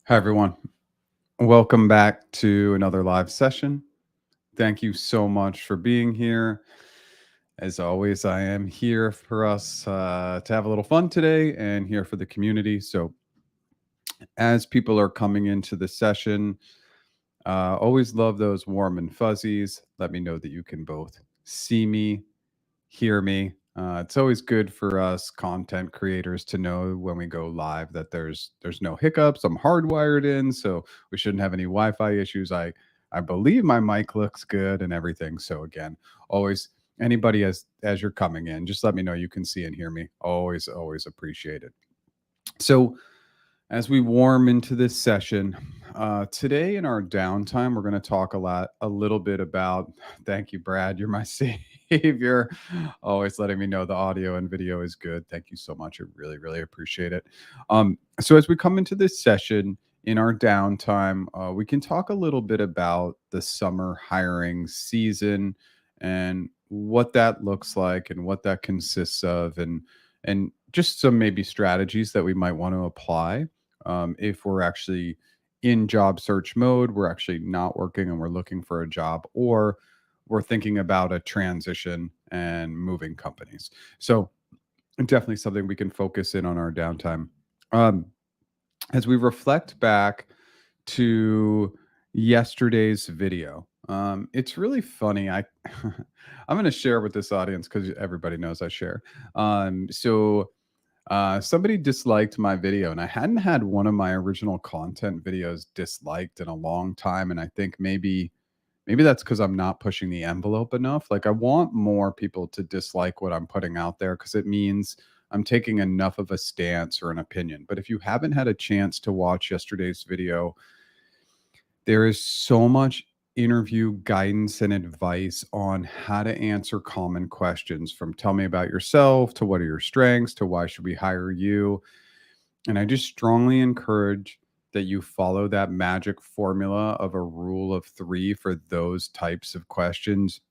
Hi, everyone. Welcome back to another live session. Thank you so much for being here. As always, I am here for us to have a little fun today and here for the community. So, as people are coming into the session, always love those warm and fuzzies. Let me know that you can both see me, hear me. It's always good for us content creators to know when we go live that there's no hiccups. I'm hardwired in, so we shouldn't have any Wi-Fi issues. I believe my mic looks good and everything. So again, always anybody as you're coming in, just let me know you can see and hear me. Always appreciate it. So as we warm into this session, today in our downtime, we're going to talk a little bit about. Thank you, Brad. You're my savior. Always letting me know the audio and video is good. Thank you so much. I really appreciate it. So as we come into this session in our downtime, we can talk a little bit about the summer hiring season and what that looks like and what that consists of, and just some maybe strategies that we might want to apply if we're actually in job search mode, we're actually not working and we're looking for a job, or we're thinking about a transition and moving companies. So, definitely something we can focus in on our downtime. Um, as we reflect back to yesterday's video, it's really funny. I'm going to share with this audience because everybody knows I share. Somebody disliked my video, and I hadn't had one of my original content videos disliked in a long time. And I think maybe that's because I'm not pushing the envelope enough. Like I want more people to dislike what I'm putting out there because it means I'm taking enough of a stance or an opinion. But if you haven't had a chance to watch yesterday's video, there is so much interview guidance and advice on how to answer common questions, from tell me about yourself to what are your strengths to why should we hire you. And I just strongly encourage that you follow that magic formula of a rule of three for those types of questions.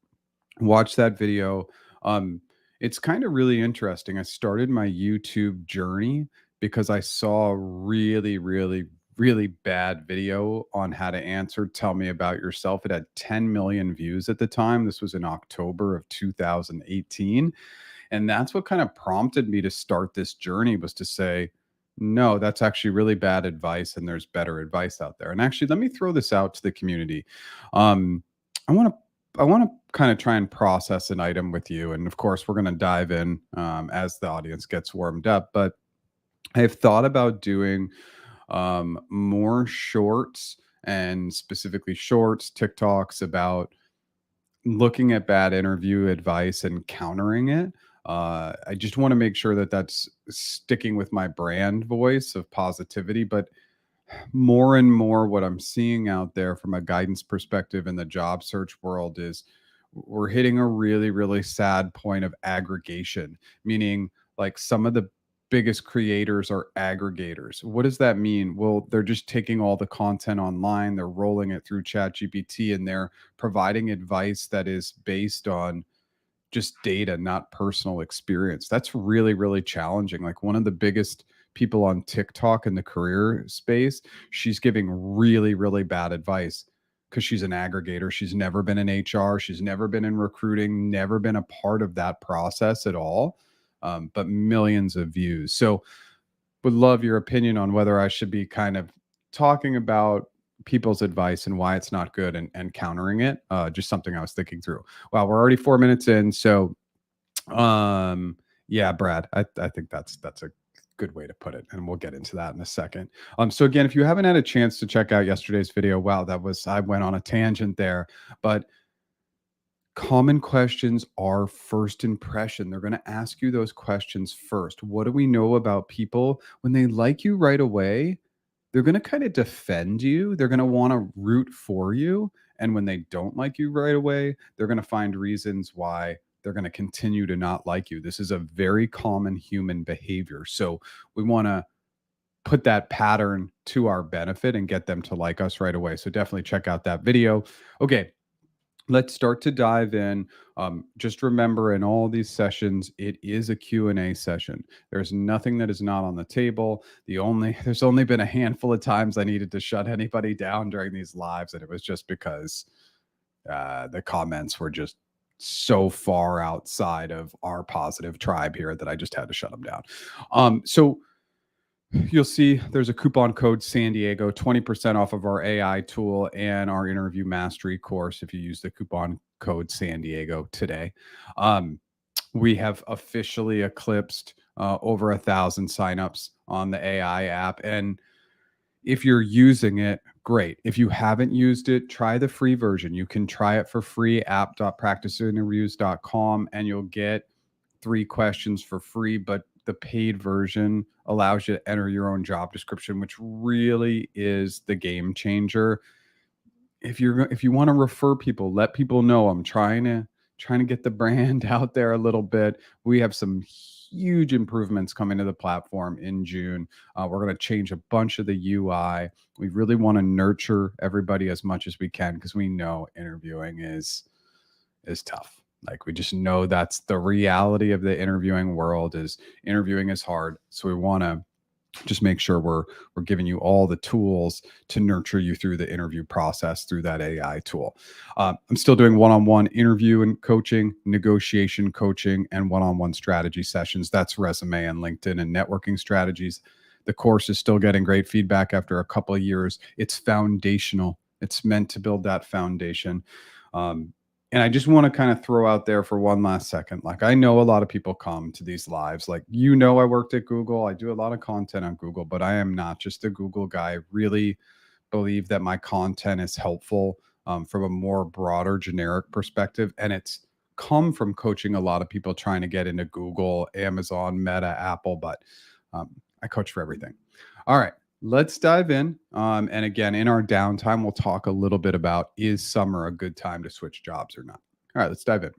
Watch that video. Um, it's kind of really interesting. I started my YouTube journey because I saw a really bad video on how to answer tell me about yourself. It had 10 million views at the time. This was in October of 2018. And that's what kind of prompted me to start this journey, was to say, no, that's actually really bad advice and there's better advice out there. And actually, let me throw this out to the community. Um, I want to I want to kind of try and process an item with you, and of course, we're going to dive in as the audience gets warmed up. But I have thought about doing more shorts, and specifically shorts, TikToks, about looking at bad interview advice and countering it. I just want to make sure that that's sticking with my brand voice of positivity. But more and more, what I'm seeing out there from a guidance perspective in the job search world is we're hitting a really sad point of aggregation, meaning like some of the biggest creators are aggregators. What does that mean? Well, they're just taking all the content online, they're rolling it through ChatGPT, and they're providing advice that is based on just data, not personal experience. That's really challenging. Like one of the biggest people on TikTok in the career space, she's giving really bad advice because she's an aggregator. She's never been in HR, she's never been in recruiting, never been a part of that process at all. But millions of views. So would love your opinion on whether I should be kind of talking about people's advice and why it's not good, and countering it. Just something I was thinking through. Wow, we're already 4 minutes in. So yeah, Brad, I think that's a good way to put it. And we'll get into that in a second. So again, if you haven't had a chance to check out yesterday's video, wow, I went on a tangent there. But common questions are first impression. They're going to ask you those questions first. What do we know about people? When they like you right away, they're going to kind of defend you. They're going to want to root for you. And when they don't like you right away, they're going to find reasons why they're going to continue to not like you. This is a very common human behavior. So we want to put that pattern to our benefit and get them to like us right away. So definitely check out that video. Okay. let's start to dive in. Just remember, in all these sessions, it is a Q&A session. There's nothing that is not on the table. There's only been a handful of times I needed to shut anybody down during these lives, and it was just because the comments were just so far outside of our positive tribe here that I just had to shut them down. So you'll see there's a coupon code San Diego, 20% off of our AI tool and our interview mastery course if you use the coupon code San Diego today. We have officially eclipsed over 1,000 signups on the AI app. And if you're using it, great. If you haven't used it, try the free version. You can try it for free, app.practiceinterviews.com, and you'll get 3 questions for free. But the paid version allows you to enter your own job description, which really is the game changer. If you want to refer people, let people know I'm trying to get the brand out there a little bit. We have some huge improvements coming to the platform in June. We're going to change a bunch of the UI. We really want to nurture everybody as much as we can because we know interviewing is tough. Like, we just know that's the reality of the interviewing world. Is interviewing is hard. So we want to just make sure we're giving you all the tools to nurture you through the interview process through that AI tool. I'm still doing one-on-one interview and coaching, negotiation coaching, and one-on-one strategy sessions. That's resume and LinkedIn and networking strategies. The course is still getting great feedback after a couple of years. It's foundational. It's meant to build that foundation. And I just want to kind of throw out there for one last second. Like, I know a lot of people come to these lives. Like, I worked at Google. I do a lot of content on Google, but I am not just a Google guy. I really believe that my content is helpful from a more broader, generic perspective. And it's come from coaching a lot of people trying to get into Google, Amazon, Meta, Apple, but I coach for everything. All right. Let's dive in. And again, in our downtime, we'll talk a little bit about, is summer a good time to switch jobs or not? All right, let's dive in.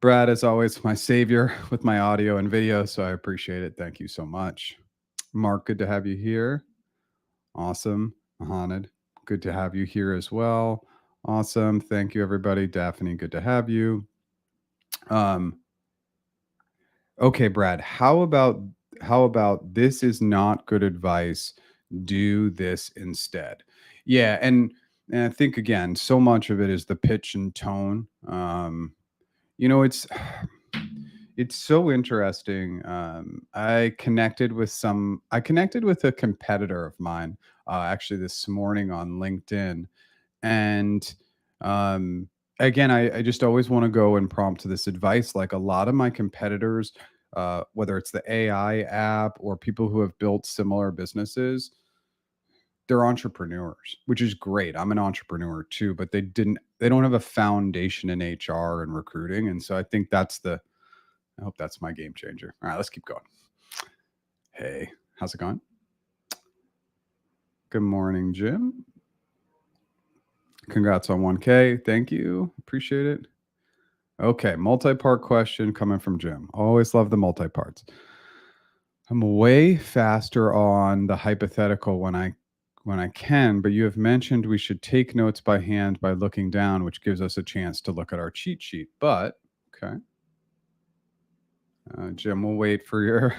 Brad, as always, my savior with my audio and video, so I appreciate it. Thank you so much. Mark, good to have you here. Awesome. Mohamed, good to have you here as well. Awesome. Thank you, everybody. Daphne, good to have you. Okay, Brad, how about this is not good advice, do this instead? Yeah, and I think, again, so much of it is the pitch and tone. It's it's so interesting. I connected with a competitor of mine actually this morning on LinkedIn, and um, again, I just always want to go and prompt to this advice. Like, a lot of my competitors, whether it's the AI app or people who have built similar businesses, they're entrepreneurs, which is great. I'm an entrepreneur too, but they don't have a foundation in HR and recruiting. And so I think I hope that's my game changer. All right, let's keep going. Hey, how's it going? Good morning, Jim. Congrats on 1K. Thank you. Appreciate it. Okay, multi-part question coming from Jim. Always love the multi-parts. I'm way faster on the hypothetical when I can, but you have mentioned we should take notes by hand by looking down, which gives us a chance to look at our cheat sheet. But okay, Jim, we'll wait for your.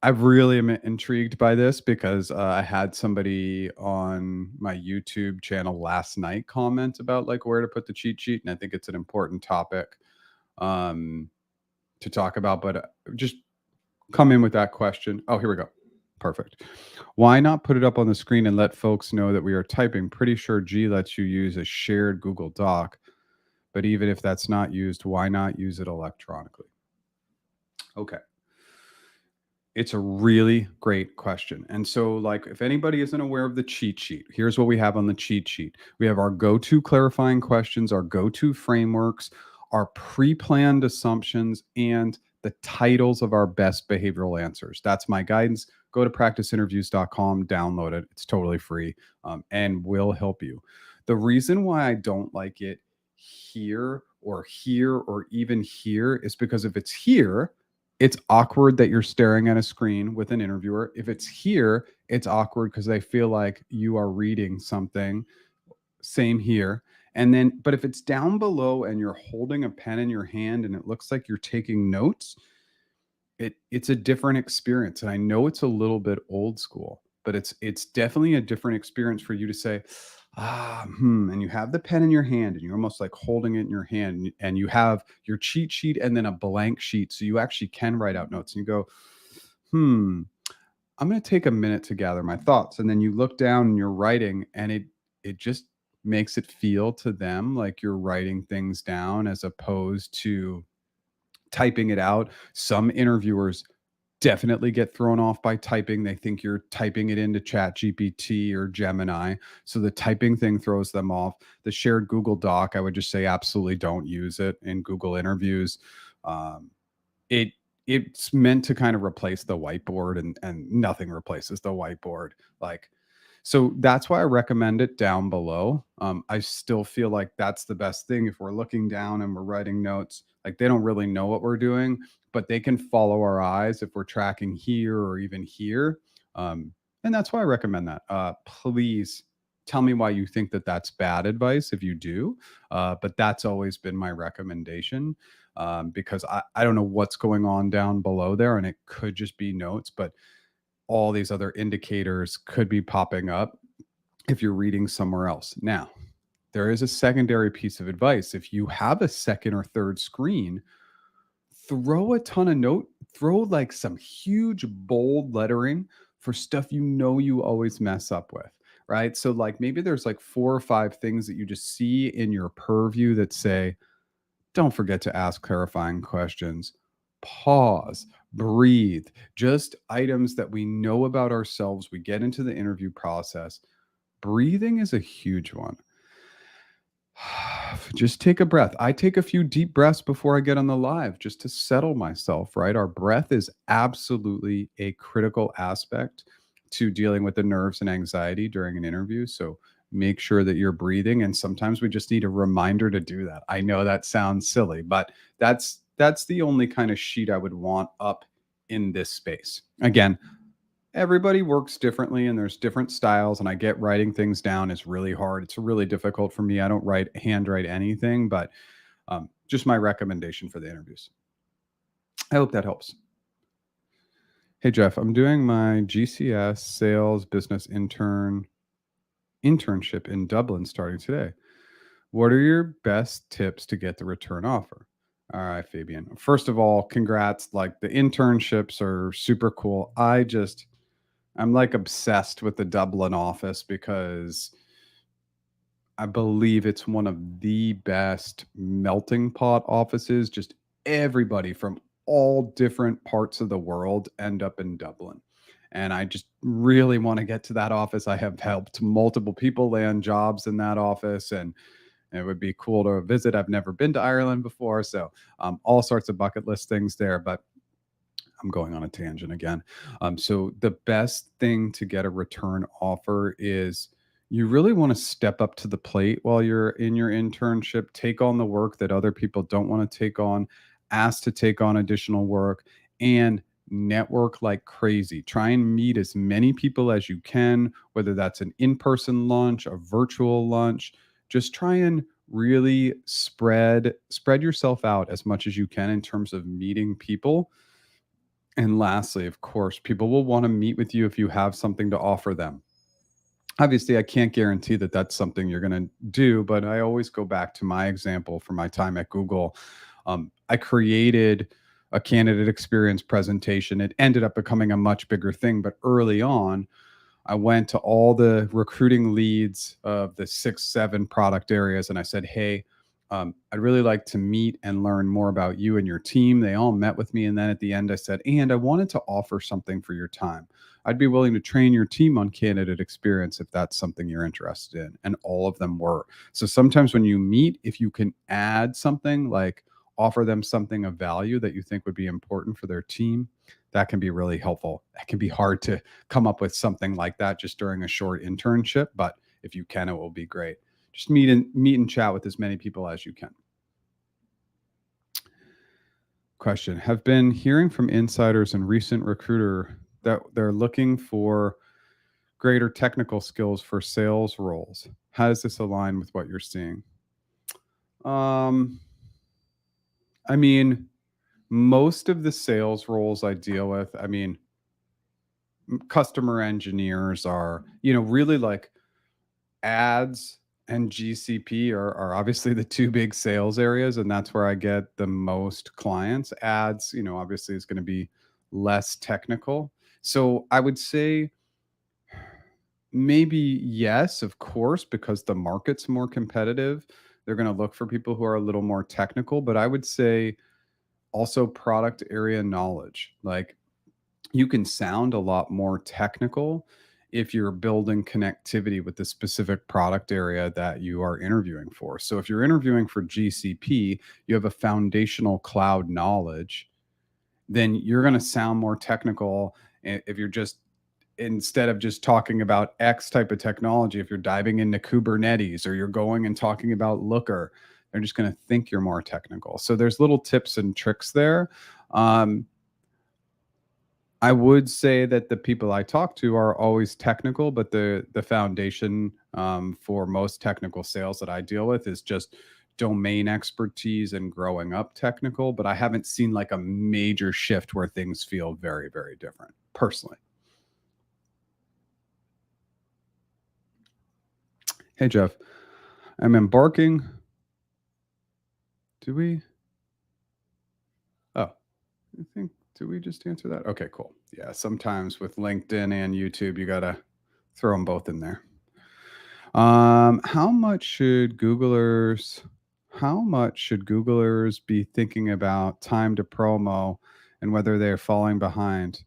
I really am intrigued by this because I had somebody on my YouTube channel last night comment about, like, where to put the cheat sheet, and I think it's an important topic to talk about. But just come in with that question. Oh, here we go. Perfect. Why not put it up on the screen and let folks know that we are typing? Pretty sure G lets you use a shared Google Doc, but even if that's not used, why not use it electronically? Okay. It's a really great question. And so, like, if anybody isn't aware of the cheat sheet, here's what we have on the cheat sheet. We have our go-to clarifying questions, our go-to frameworks, our pre-planned assumptions, and the titles of our best behavioral answers. That's my guidance. Go to practiceinterviews.com, download it. It's totally free, and will help you. The reason why I don't like it here or even here is because if it's here, it's awkward that you're staring at a screen with an interviewer. If it's here, it's awkward because they feel like you are reading something same here. And then, but if it's down below and you're holding a pen in your hand and it looks like you're taking notes, it's a different experience. And I know it's a little bit old school, but it's definitely a different experience for you to say, and you have the pen in your hand and you're almost like holding it in your hand and you have your cheat sheet and then a blank sheet. So you actually can write out notes and you go, I'm going to take a minute to gather my thoughts. And then you look down and you're writing and it just makes it feel to them like you're writing things down as opposed to typing it out. Some interviewers definitely get thrown off by typing. They think you're typing it into ChatGPT or Gemini. So the typing thing throws them off. The shared Google Doc, I would just say absolutely don't use it in Google interviews. Um, it it's meant to kind of replace the whiteboard and nothing replaces the whiteboard. Like, so that's why I recommend it down below. I still feel like that's the best thing. If we're looking down and we're writing notes, like they don't really know what we're doing, but they can follow our eyes if we're tracking here or even here. And that's why I recommend that. Please tell me why you think that that's bad advice if you do. But that's always been my recommendation, because I don't know what's going on down below there, and it could just be notes, but all these other indicators could be popping up if you're reading somewhere else. Now, there is a secondary piece of advice. If you have a second or third screen, throw a ton of throw like some huge bold lettering for stuff you know you always mess up with, right? So like maybe there's like 4 or 5 things that you just see in your purview that say, don't forget to ask clarifying questions. Pause, breathe, just items that we know about ourselves. We get into the interview process. Breathing is a huge one. Just take a breath. I take a few deep breaths before I get on the live just to settle myself, right? Our breath is absolutely a critical aspect to dealing with the nerves and anxiety during an interview. So make sure that you're breathing. And sometimes we just need a reminder to do that. I know that sounds silly, but that's the only kind of sheet I would want up in this space. Again, everybody works differently and there's different styles, and I get writing things down is really hard. It's really difficult for me. I don't handwrite anything, but just my recommendation for the interviews. I hope that helps. Hey Jeff, I'm doing my GCS Sales Business Internship in Dublin starting today. What are your best tips to get the return offer? All right, Fabian. First of all, congrats. Like the internships are super cool. I'm like obsessed with the Dublin office because I believe it's one of the best melting pot offices. Just everybody from all different parts of the world end up in Dublin. And I just really want to get to that office. I have helped multiple people land jobs in that office, and it would be cool to visit. I've never been to Ireland before. So, all sorts of bucket list things there. But I'm going on a tangent again. So the best thing to get a return offer is you really want to step up to the plate while you're in your internship, take on the work that other people don't want to take on, ask to take on additional work, and network like crazy. Try and meet as many people as you can, whether that's an in-person lunch, a virtual lunch. Just try and really spread yourself out as much as you can in terms of meeting people. And lastly, of course, people will want to meet with you if you have something to offer them. Obviously, I can't guarantee that that's something you're going to do, but I always go back to my example from my time at Google. I created a candidate experience presentation. It ended up becoming a much bigger thing, but early on, I went to all the recruiting leads of the 6, 7 product areas and I said, hey, I'd really like to meet and learn more about you and your team. They all met with me. And then at the end, I said, and I wanted to offer something for your time. I'd be willing to train your team on candidate experience if that's something you're interested in. And all of them were. So sometimes when you meet, if you can add something like offer them something of value that you think would be important for their team, that can be really helpful. It can be hard to come up with something like that just during a short internship, but if you can, it will be great. Just meet and chat with as many people as you can. Question: have been hearing from insiders and recent recruiter that they're looking for greater technical skills for sales roles. How does this align with what you're seeing? Um, I mean, most of the sales roles I deal with, I mean, customer engineers are, really like ads and GCP are obviously the two big sales areas, and that's where I get the most clients. Ads, obviously is going to be less technical. So I would say maybe yes, of course, because the market's more competitive. They're going to look for people who are a little more technical, but I would say also product area knowledge. Like you can sound a lot more technical if you're building connectivity with the specific product area that you are interviewing for. So if you're interviewing for GCP, you have a foundational cloud knowledge, then you're going to sound more technical if you're just instead of just talking about X type of technology, if you're diving into Kubernetes or you're going and talking about Looker, they're just going to think you're more technical. So there's little tips and tricks there. Um, I would say that the people I talk to are always technical, but the foundation for most technical sales that I deal with is just domain expertise and growing up technical. But I haven't seen like a major shift where things feel very, very different personally. Hey, Jeff, I'm embarking. Do we? Oh, I think, do we just answer that? Okay, cool. Yeah, sometimes with LinkedIn and YouTube, you got to throw them both in there. How much should Googlers be thinking about time to promo and whether they're falling behind?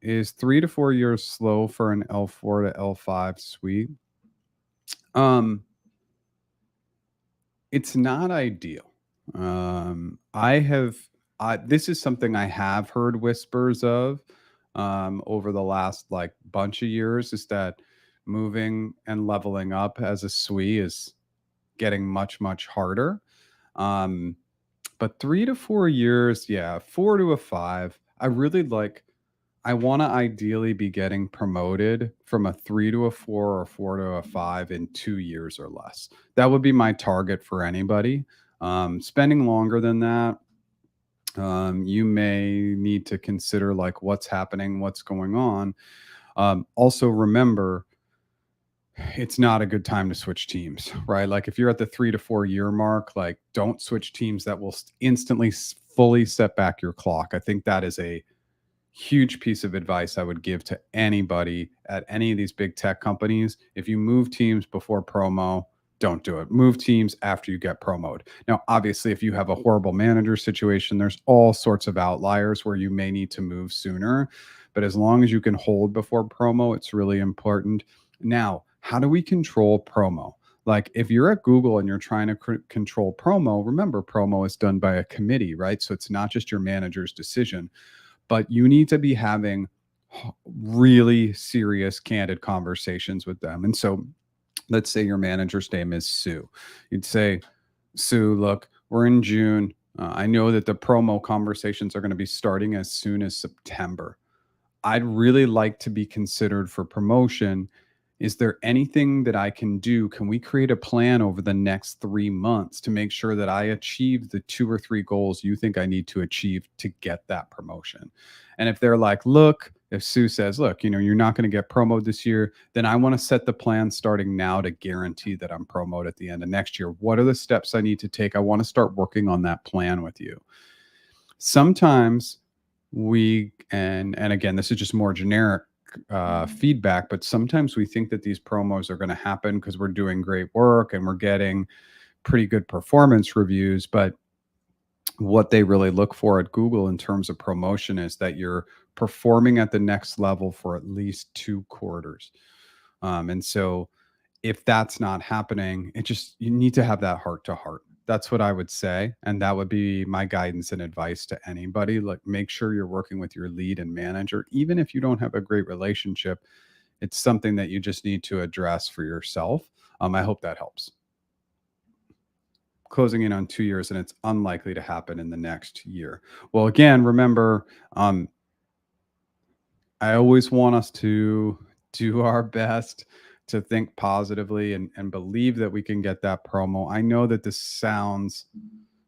Is 3 to 4 years slow for an L4 to L5 suite? Um, it's not ideal. I have this is something I have heard whispers of over the last like bunch of years is that moving and leveling up as a SWE is getting much, much harder. Um, but 3 to 4 years, yeah, 4 to a 5. I want to ideally be getting promoted from a 3 to a 4 or 4 to a 5 in 2 years or less. That would be my target for anybody. Spending longer than that, you may need to consider like what's happening, what's going on. Also, remember, it's not a good time to switch teams, right? Like if you're at the 3 to 4 year mark, like don't switch teams that will instantly fully set back your clock. I think that is a huge piece of advice I would give to anybody at any of these big tech companies. If you move teams before promo, don't do it. Move teams after you get promoted. Now, obviously, if you have a horrible manager situation, there's all sorts of outliers where you may need to move sooner. But as long as you can hold before promo, it's really important. Now, how do we control promo? Like if you're at Google and you're trying to control promo, remember promo is done by a committee, right? So it's not just your manager's decision, but you need to be having really serious, candid conversations with them. And so let's say your manager's name is Sue. You'd say, Sue, look, we're in June. I know that the promo conversations are going to be starting as soon as September. I'd really like to be considered for promotion. Is there anything that I can do? Can we create a plan over the next 3 months to make sure that I achieve the 2 or 3 goals you think I need to achieve to get that promotion? And if they're like, look, if Sue says, look, you're not going to get promoted this year, then I want to set the plan starting now to guarantee that I'm promoted at the end of next year. What are the steps I need to take? I want to start working on that plan with you. Sometimes and again, this is just more generic feedback, but sometimes we think that these promos are going to happen because we're doing great work and we're getting pretty good performance reviews. But what they really look for at Google in terms of promotion is that you're performing at the next level for at least 2 quarters. And so if that's not happening, you need to have that heart to heart. That's what I would say. And that would be my guidance and advice to anybody. Like, make sure you're working with your lead and manager. Even if you don't have a great relationship, it's something that you just need to address for yourself. I hope that helps. Closing in on 2 years, and it's unlikely to happen in the next year. Well, again, remember, I always want us to do our best to think positively and believe that we can get that promo. I know that this sounds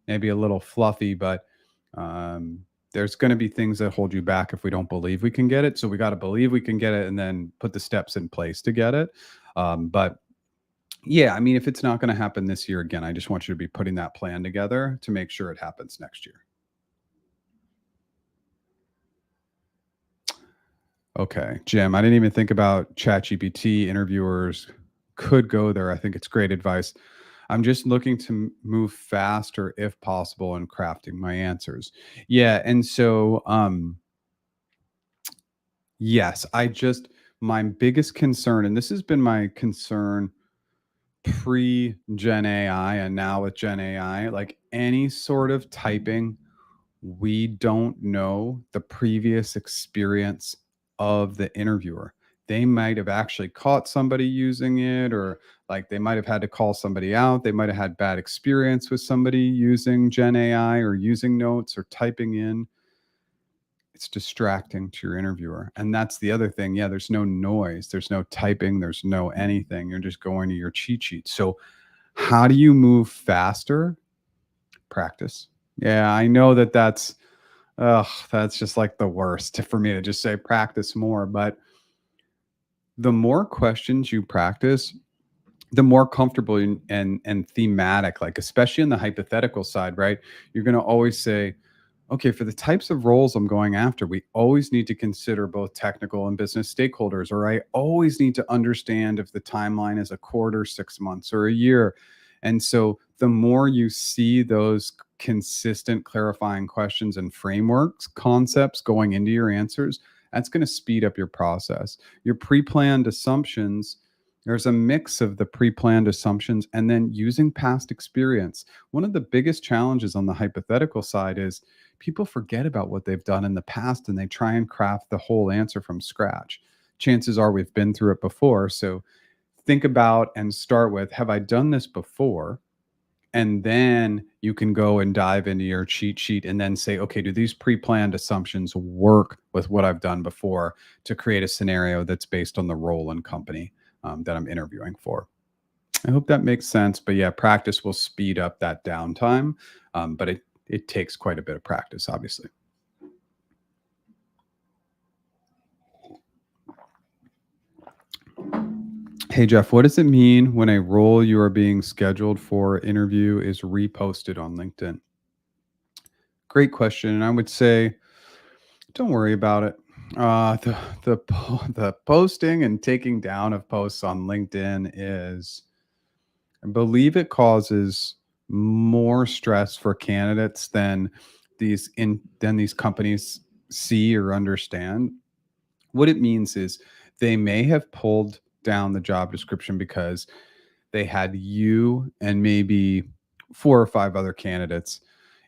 maybe a little fluffy, but um, there's going to be things that hold you back if we don't believe we can get it. So we got to believe we can get it and then put the steps in place to get it. But yeah, I mean, if it's not going to happen this year again, I just want you to be putting that plan together to make sure it happens next year. Okay, Jim, I didn't even think about ChatGPT. Interviewers could go there. I think it's great advice. I'm just looking to move faster if possible in crafting my answers. Yeah, and so yes, my biggest concern, and this has been my concern pre Gen AI and now with Gen AI, like any sort of typing, we don't know the previous experience of the interviewer. They might have actually caught somebody using it, or like they might have had to call somebody out. They might have had bad experience with somebody using Gen AI or using notes or typing in. It's distracting to your interviewer. And that's the other thing. Yeah, there's no noise, there's no typing, there's no anything. You're just going to your cheat sheet. So, how do you move faster? Practice. Yeah, I know that that's just like the worst for me to just say practice more. But the more questions you practice, the more comfortable and thematic, like especially in the hypothetical side, right? You're going to always say, okay, for the types of roles I'm going after, we always need to consider both technical and business stakeholders, or I always need to understand if the timeline is a quarter, 6 months, or a year. And so the more you see those consistent clarifying questions and frameworks, concepts going into your answers, that's going to speed up your process. Your pre-planned assumptions, there's a mix of the pre-planned assumptions and then using past experience. One of the biggest challenges on the hypothetical side is people forget about what they've done in the past and they try and craft the whole answer from scratch. Chances are we've been through it before. So think about and start with, have I done this before? And then you can go and dive into your cheat sheet and then say, okay, do these pre-planned assumptions work with what I've done before to create a scenario that's based on the role and company that I'm interviewing for? I hope that makes sense. But yeah, practice will speed up that downtime. But it takes quite a bit of practice, obviously. Hey, Jeff, what does it mean when a role you are being scheduled for interview is reposted on LinkedIn? Great question. And I would say, don't worry about it. The posting and taking down of posts on LinkedIn is, I believe, it causes more stress for candidates than these companies see or understand. What it means is they may have pulled down the job description because they had you and maybe four or five other candidates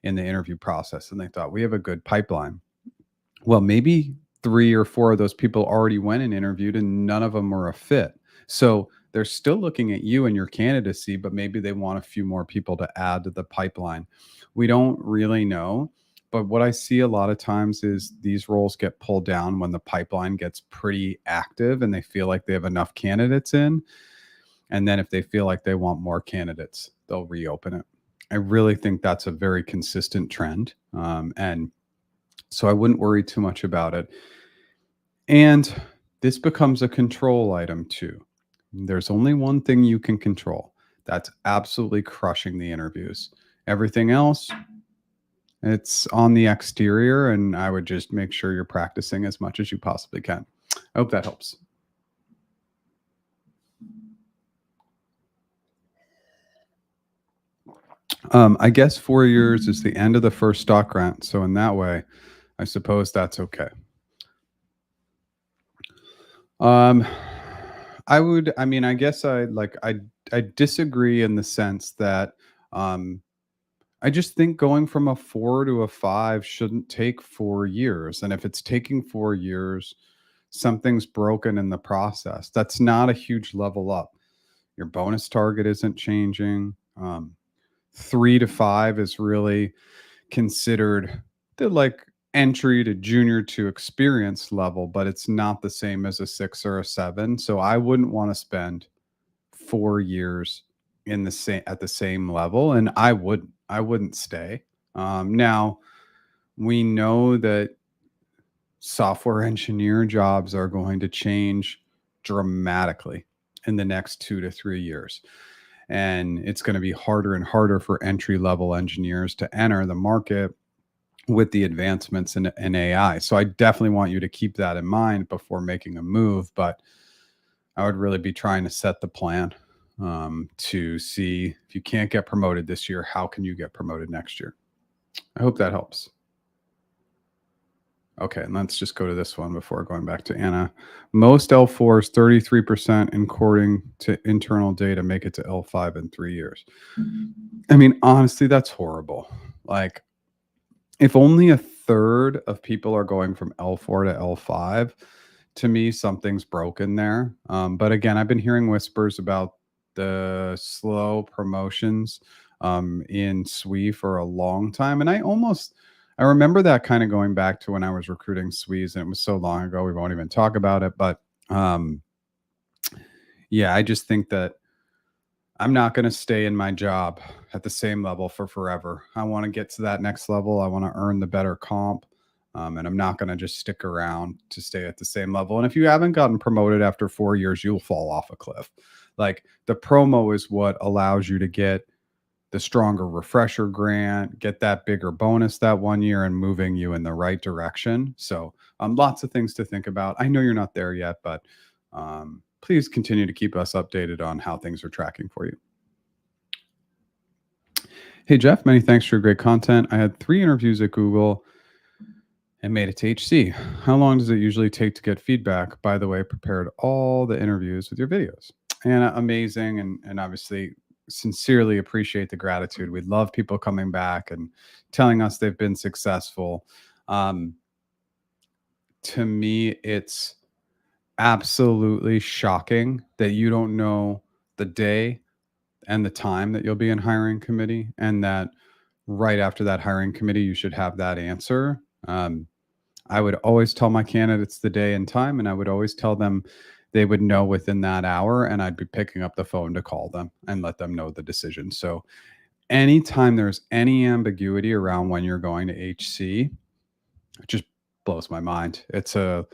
in the interview process, and they thought we have a good pipeline. Well, maybe three or four of those people already went and interviewed and none of them were a fit. So they're still looking at you and your candidacy, but maybe they want a few more people to add to the pipeline. We don't really know. But what I see a lot of times is these roles get pulled down when the pipeline gets pretty active and they feel like they have enough candidates in. And then if they feel like they want more candidates, they'll reopen it. I really think that's a very consistent trend. And so I wouldn't worry too much about it. And this becomes a control item too. There's only one thing you can control. That's absolutely crushing the interviews. Everything else, it's on the exterior, and I would just make sure you're practicing as much as you possibly can. I hope that helps. I guess 4 years is the end of the first stock grant. So in that way, I suppose that's okay. Um, I mean, I guess I disagree in the sense that um, I just think going from a 4 to a 5 shouldn't take 4 years. And if it's taking 4 years, something's broken in the process. That's not a huge level up. Your bonus target isn't changing. 3 to 5 is really considered the like entry to junior to experienced level, but it's not the same as a 6 or a 7. So I wouldn't want to spend 4 years in the same at the same level, and I wouldn't stay. Now we know that software engineer jobs are going to change dramatically in the next 2 to 3 years. And it's going to be harder and harder for entry level engineers to enter the market with the advancements in AI. So I definitely want you to keep that in mind before making a move. But I would really be trying to set the plan to see if you can't get promoted this year, how can you get promoted next year? I hope that helps. Okay, and let's just go to this one before going back to Anna. Most L4s, 33% according to internal data, make it to L5 in 3 years. I mean, honestly, that's horrible. Like, if only a third of people are going from L4 to L5, to me, something's broken there. But again, I've been hearing whispers about the slow promotions in SWE for a long time. And I remember that kind of going back to when I was recruiting SWEs, and it was so long ago, we won't even talk about it. But um, yeah, I just think that I'm not going to stay in my job at the same level for forever. I want to get to that next level. I want to earn the better comp. And I'm not going to just stick around to stay at the same level. And if you haven't gotten promoted after 4 years, you'll fall off a cliff. Like, the promo is what allows you to get the stronger refresher grant, get that bigger bonus that 1 year, and moving you in the right direction. So lots of things to think about. I know you're not there yet, but please continue to keep us updated on how things are tracking for you. Hey, Jeff, many thanks for your great content. I had 3 interviews at Google and made it to HC. How long does it usually take to get feedback? By the way, prepared all the interviews with your videos. And amazing. And obviously, sincerely appreciate the gratitude. We love people coming back and telling us they've been successful. To me, it's absolutely shocking that you don't know the day and the time that you'll be in hiring committee, and that right after that hiring committee, you should have that answer. I would always tell my candidates the day and time, and I would always tell them they would know within that hour, and I'd be picking up the phone to call them and let them know the decision. So anytime there's any ambiguity around when you're going to HC, it just blows my mind. It's a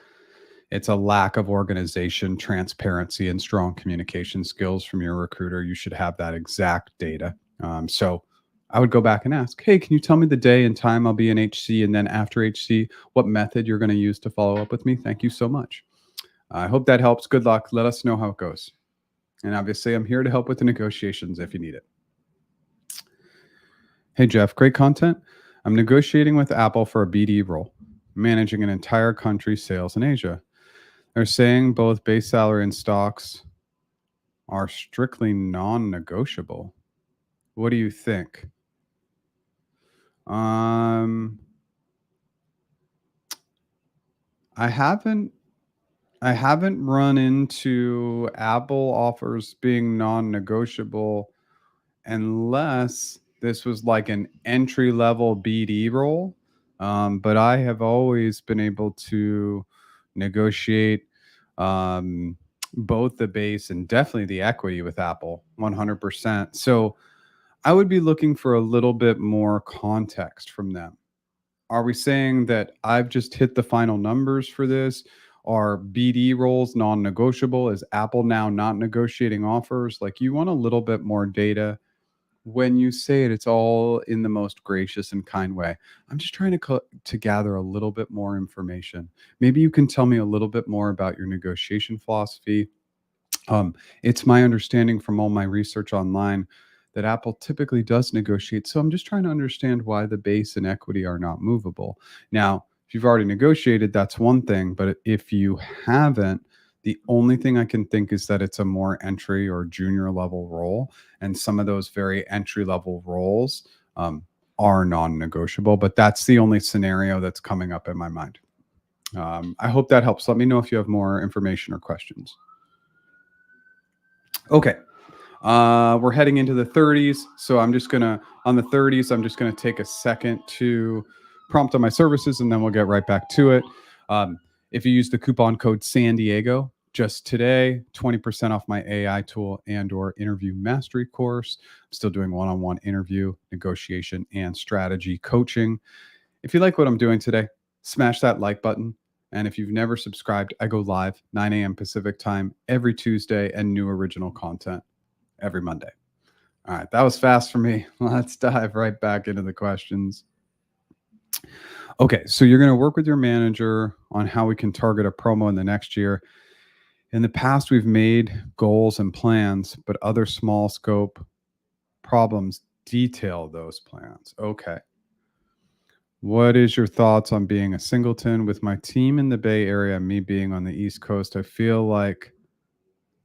lack of organization, transparency, and strong communication skills from your recruiter. You should have that exact data. So I would go back and ask, hey, can you tell me the day and time I'll be in HC? And then after HC, what method you're going to use to follow up with me? Thank you so much. I hope that helps. Good luck. Let us know how it goes. And obviously, I'm here to help with the negotiations if you need it. Hey, Jeff, great content. I'm negotiating with Apple for a BD role, managing an entire country sales in Asia. They're saying both base salary and stocks are strictly non-negotiable. What do you think? I haven't run into Apple offers being non-negotiable unless this was like an entry level BD role. But I have always been able to negotiate both the base and definitely the equity with Apple 100%. So I would be looking for a little bit more context from them. Are we saying that I've just hit the final numbers for this? Are BD roles non-negotiable? Is Apple now not negotiating offers? Like, you want a little bit more data. When you say it, it's all in the most gracious and kind way. I'm just trying to gather a little bit more information. Maybe you can tell me a little bit more about your negotiation philosophy. It's my understanding from all my research online that Apple typically does negotiate. So I'm just trying to understand why the base and equity are not movable. Now, if you've already negotiated, that's one thing. But if you haven't, the only thing I can think is that it's a more entry or junior level role. And some of those very entry level roles are non-negotiable. But that's the only scenario that's coming up in my mind. I hope that helps. Let me know if you have more information or questions. Okay. We're heading into the 30s. So I'm just going to, on the 30s, I'm just going to take a second to prompt on my services, and then we'll get right back to it. If you use the coupon code San Diego just today, 20% off my AI tool and or interview mastery course. I'm still doing one-on-one interview, negotiation, and strategy coaching. If you like what I'm doing today, smash that like button. And if you've never subscribed, I go live 9 a.m. Pacific time every Tuesday and new original content every Monday. All right, that was fast for me. Let's dive right back into the questions. Okay, so you're going to work with your manager on how we can target a promo in the next year. In the past, we've made goals and plans, but other small scope problems detail those plans. Okay. What is your thoughts on being a singleton with my team in the Bay Area, me being on the East Coast? I feel like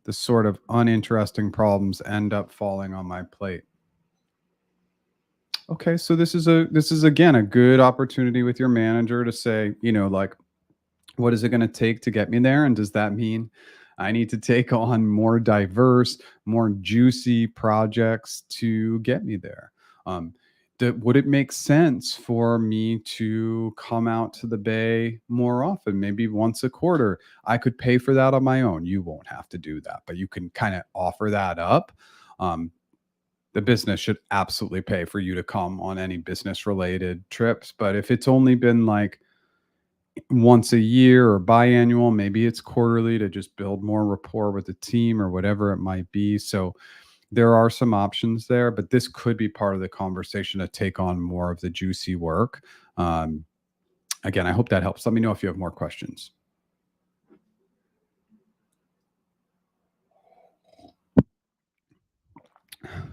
the sort of uninteresting problems end up falling on my plate. Okay, so this is again a good opportunity with your manager to say, like, what is it going to take to get me there? And does that mean I need to take on more diverse, more juicy projects to get me there? Would it make sense for me to come out to the Bay more often, maybe once a quarter? I could pay for that on my own. You won't have to do that, but you can kind of offer that up. The business should absolutely pay for you to come on any business related trips. But if it's only been like once a year or biannual, maybe it's quarterly to just build more rapport with the team or whatever it might be. So there are some options there, but this could be part of the conversation to take on more of the juicy work. Again, I hope that helps. Let me know if you have more questions.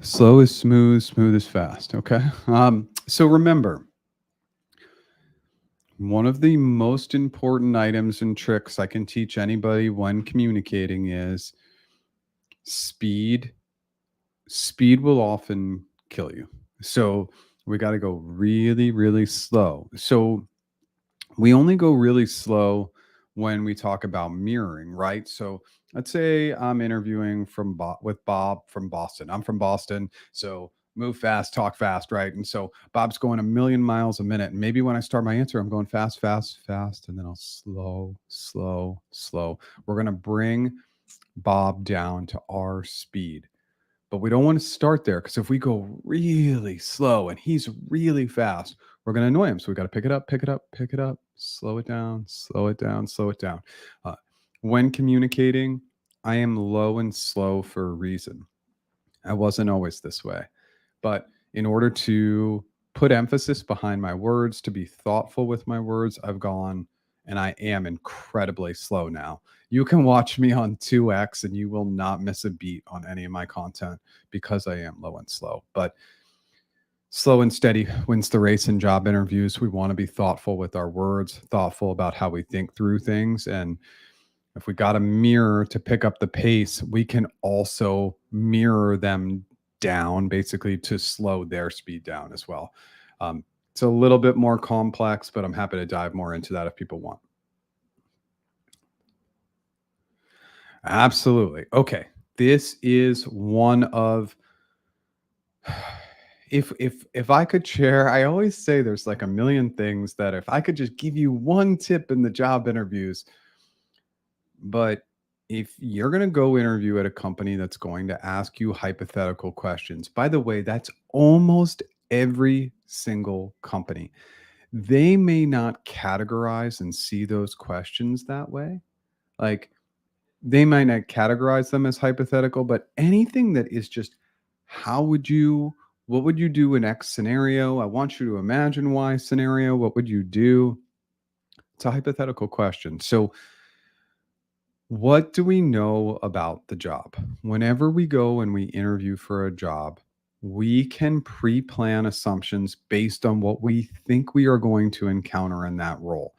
Slow is smooth, smooth is fast. Okay. So remember, one of the most important items and tricks I can teach anybody when communicating is speed. Speed will often kill you. So we got to go really, really slow. So we only go really slow when we talk about mirroring, right? So let's say I'm interviewing with Bob from Boston. I'm from Boston, so move fast, talk fast, right? And so Bob's going a million miles a minute. And maybe when I start my answer, I'm going fast, fast, fast, and then I'll slow, slow, slow. We're going to bring Bob down to our speed. But we don't want to start there, because if we go really slow and he's really fast, we're going to annoy him. So we got to pick it up, pick it up, pick it up, slow it down, slow it down, slow it down. When communicating, I am low and slow for a reason. I wasn't always this way. But in order to put emphasis behind my words, to be thoughtful with my words, I've gone and I am incredibly slow now. You can watch me on 2x and you will not miss a beat on any of my content because I am low and slow. But slow and steady wins the race in job interviews. We want to be thoughtful with our words, thoughtful about how we think through things. And if we got a mirror to pick up the pace, we can also mirror them down, basically to slow their speed down as well. It's a little bit more complex, but I'm happy to dive more into that if people want. Absolutely. Okay. This is one of if I could share, I always say there's like a million things that if I could just give you one tip in the job interviews, but if you're going to go interview at a company that's going to ask you hypothetical questions, by the way, that's almost every single company. They may not categorize and see those questions that way. Like, they might not categorize them as hypothetical, but anything that is just, what would you do in X scenario? I want you to imagine Y scenario. What would you do? It's a hypothetical question. So what do we know about the job? Whenever we go and we interview for a job, we can pre-plan assumptions based on what we think we are going to encounter in that role,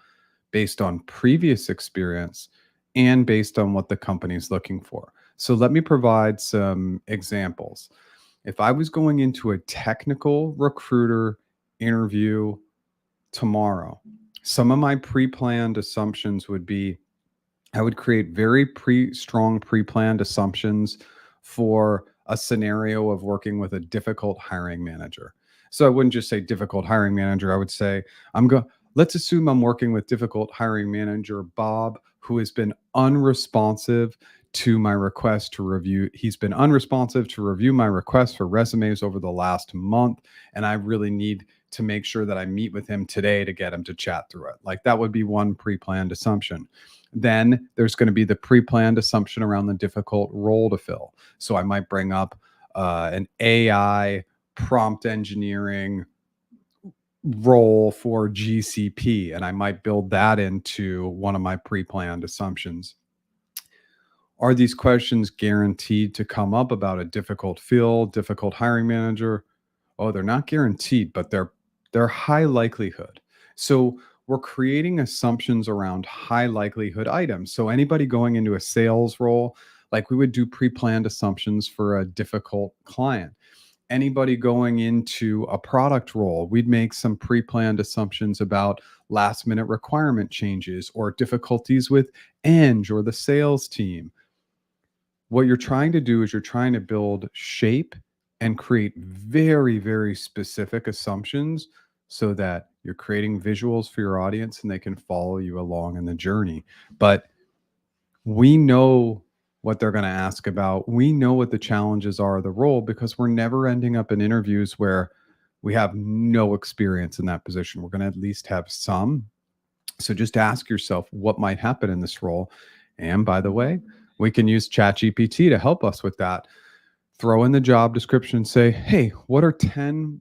based on previous experience and based on what the company is looking for. So let me provide some examples. If I was going into a technical recruiter interview tomorrow, some of my pre-planned assumptions would be, I would create very strong pre-planned assumptions for a scenario of working with a difficult hiring manager. So I wouldn't just say difficult hiring manager. I would say, let's assume I'm working with difficult hiring manager Bob, who has been unresponsive to my request to review. He's been unresponsive to review my request for resumes over the last month. And I really need to make sure that I meet with him today to get him to chat through it. Like that would be one pre-planned assumption. Then there's going to be the pre-planned assumption around the difficult role to fill. So I might bring up an AI prompt engineering role for GCP, and I might build that into one of my pre-planned assumptions. Are these questions guaranteed to come up about a difficult field, difficult hiring manager? Oh, they're not guaranteed, but they're high likelihood. So we're creating assumptions around high likelihood items. So anybody going into a sales role, like we would do pre-planned assumptions for a difficult client. Anybody going into a product role, we'd make some pre-planned assumptions about last minute requirement changes or difficulties with Eng or the sales team. What you're trying to do is you're trying to build shape and create very, very specific assumptions so that you're creating visuals for your audience and they can follow you along in the journey. But we know what they're going to ask about. We know what the challenges are of the role because we're never ending up in interviews where we have no experience in that position. We're going to at least have some. So just ask yourself what might happen in this role. And by the way, we can use ChatGPT to help us with that. Throw in the job description and say, hey, what are 10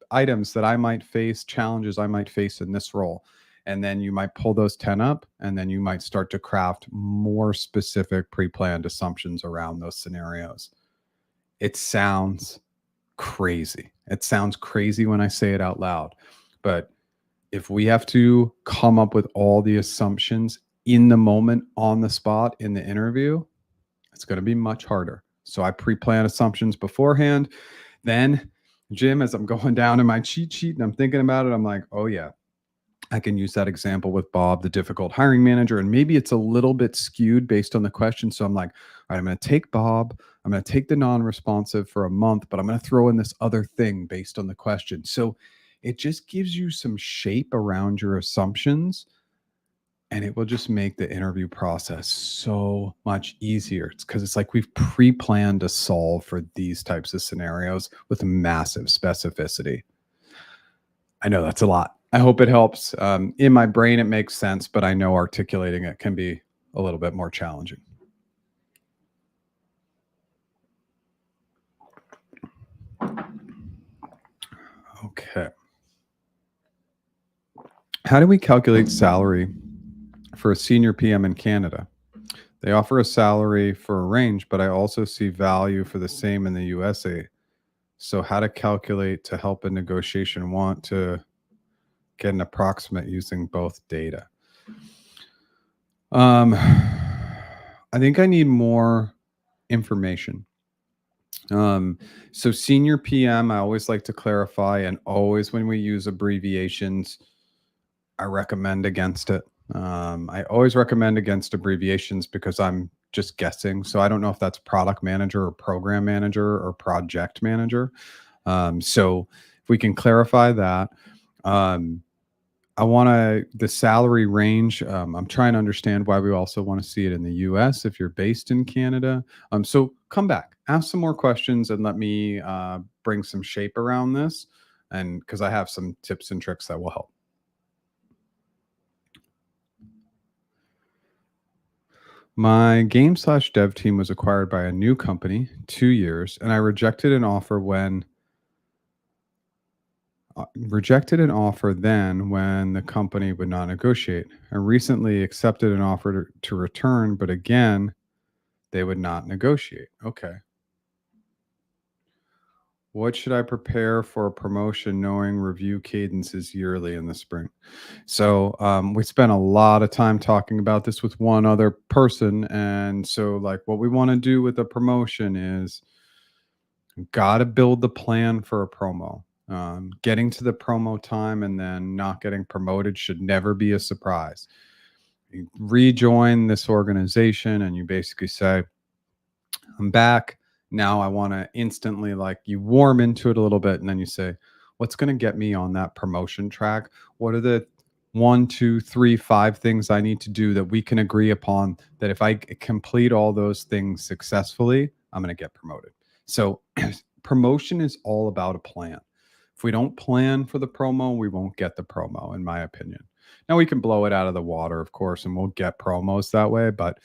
items that I might face, challenges I might face in this role? And then you might pull those 10 up, and then you might start to craft more specific pre-planned assumptions around those scenarios. It sounds crazy. It sounds crazy when I say it out loud. But if we have to come up with all the assumptions in the moment, on the spot, in the interview, it's going to be much harder. So I pre-plan assumptions beforehand. Then, Jim, as I'm going down in my cheat sheet and I'm thinking about it, I'm like, oh yeah, I can use that example with Bob, the difficult hiring manager. And maybe it's a little bit skewed based on the question. So I'm like, all right, I'm going to take Bob. I'm going to take the non-responsive for a month, but I'm going to throw in this other thing based on the question. So it just gives you some shape around your assumptions, and it will just make the interview process so much easier. It's because it's like we've pre-planned to solve for these types of scenarios with massive specificity. I know that's a lot. I hope it helps. In my brain, it makes sense, but I know articulating it can be a little bit more challenging. Okay. How do we calculate salary for a senior PM in Canada? They offer a salary for a range, but I also see value for the same in the USA. So how to calculate to help in negotiation? Want to get an approximate using both data. I think I need more information. So senior PM, I always like to clarify, and always when we use abbreviations, I recommend against it. I always recommend against abbreviations because I'm just guessing. So I don't know if that's product manager or program manager or project manager. So if we can clarify that, I want the salary range. I'm trying to understand why we also want to see it in the US if you're based in Canada. So come back, ask some more questions, and let me bring some shape around this. And because I have some tips and tricks that will help. My game/dev team was acquired by a new company 2 years, and I rejected an offer then when the company would not negotiate. I recently accepted an offer to return, but again, they would not negotiate. Okay. What should I prepare for a promotion knowing review cadence is yearly in the spring? So we spent a lot of time talking about this with one other person. And so like what we want to do with a promotion is got to build the plan for a promo. Getting to the promo time and then not getting promoted should never be a surprise. You rejoin this organization and you basically say, I'm back. Now I want to instantly, like, you warm into it a little bit and then you say, what's going to get me on that promotion track? What are the one, two, three, five things I need to do that we can agree upon that if I complete all those things successfully, I'm going to get promoted. So promotion is all about a plan. If we don't plan for the promo, we won't get the promo, in my opinion. Now we can blow it out of the water, of course, and we'll get promos that way, but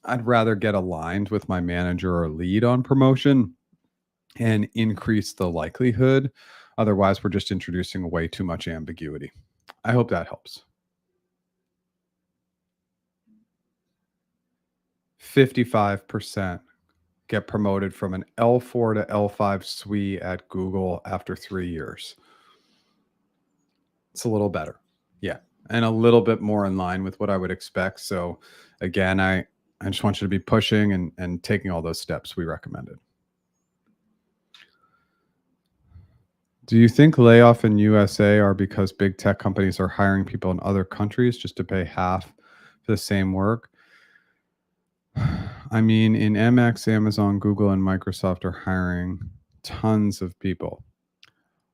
I'd rather get aligned with my manager or lead on promotion and increase the likelihood. Otherwise, we're just introducing way too much ambiguity. I hope that helps. 55% get promoted from an L4 to L5 SWE at Google after 3 years. It's a little better. Yeah. And a little bit more in line with what I would expect. So again, I just want you to be pushing and taking all those steps we recommended. Do you think layoff in USA are because big tech companies are hiring people in other countries just to pay half for the same work? I mean, in MX, Amazon, Google, and Microsoft are hiring tons of people.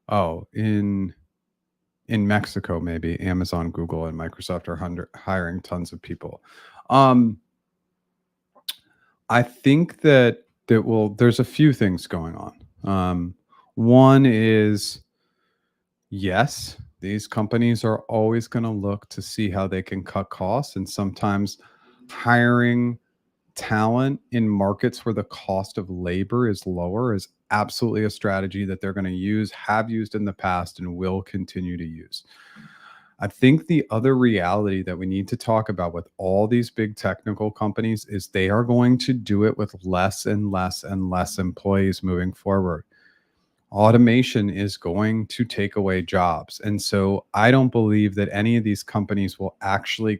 Oh, in Mexico, maybe Amazon, Google, and Microsoft are hiring tons of people. I think that there's a few things going on. One is, yes, these companies are always going to look to see how they can cut costs, and sometimes hiring talent in markets where the cost of labor is lower is absolutely a strategy that they're going to use, have used in the past, and will continue to use. I think the other reality that we need to talk about with all these big technical companies is they are going to do it with less and less and less employees moving forward. Automation is going to take away jobs. And so I don't believe that any of these companies will actually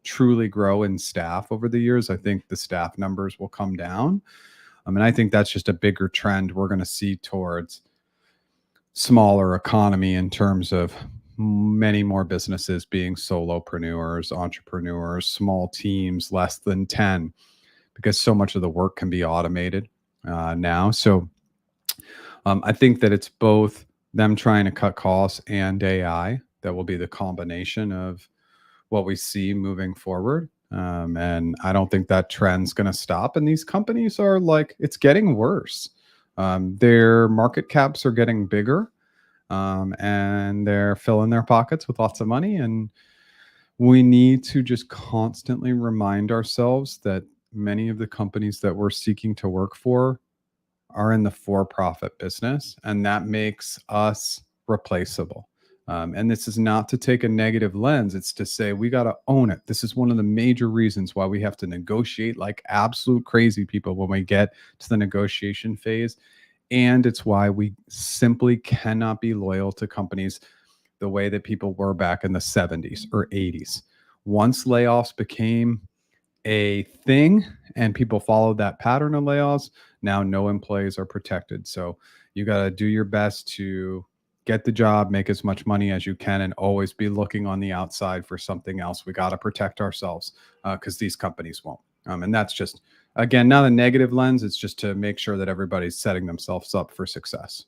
truly grow in staff over the years. I think the staff numbers will come down. And I think that's just a bigger trend we're going to see towards smaller economy in terms of many more businesses being solopreneurs, entrepreneurs, small teams, less than 10, because so much of the work can be automated now. So I think that it's both them trying to cut costs and AI that will be the combination of what we see moving forward. And I don't think that trend's going to stop. And these companies are like, it's getting worse. Their market caps are getting bigger, and they're filling their pockets with lots of money. And we need to just constantly remind ourselves that many of the companies that we're seeking to work for are in the for-profit business, and that makes us replaceable. And this is not to take a negative lens. It's to say we got to own it. This is one of the major reasons why we have to negotiate like absolute crazy people when we get to the negotiation phase. And it's why we simply cannot be loyal to companies the way that people were back in the 70s or 80s. Once layoffs became a thing and people followed that pattern of layoffs, now no employees are protected. So you got to do your best to get the job, make as much money as you can, and always be looking on the outside for something else. We got to protect ourselves because these companies won't. And that's just, again, not a negative lens. It's just to make sure that everybody's setting themselves up for success.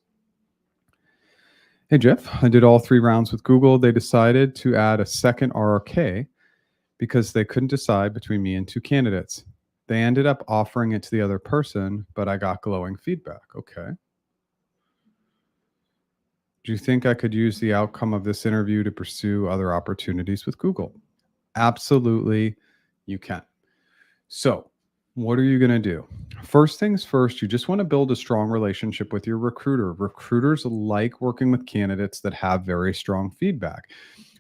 Hey, Jeff, I did all 3 rounds with Google. They decided to add a second RRK because they couldn't decide between me and 2 candidates. They ended up offering it to the other person, but I got glowing feedback. Okay. Do you think I could use the outcome of this interview to pursue other opportunities with Google? Absolutely, you can. So, what are you going to do? First things first, you just want to build a strong relationship with your recruiter. Recruiters like working with candidates that have very strong feedback.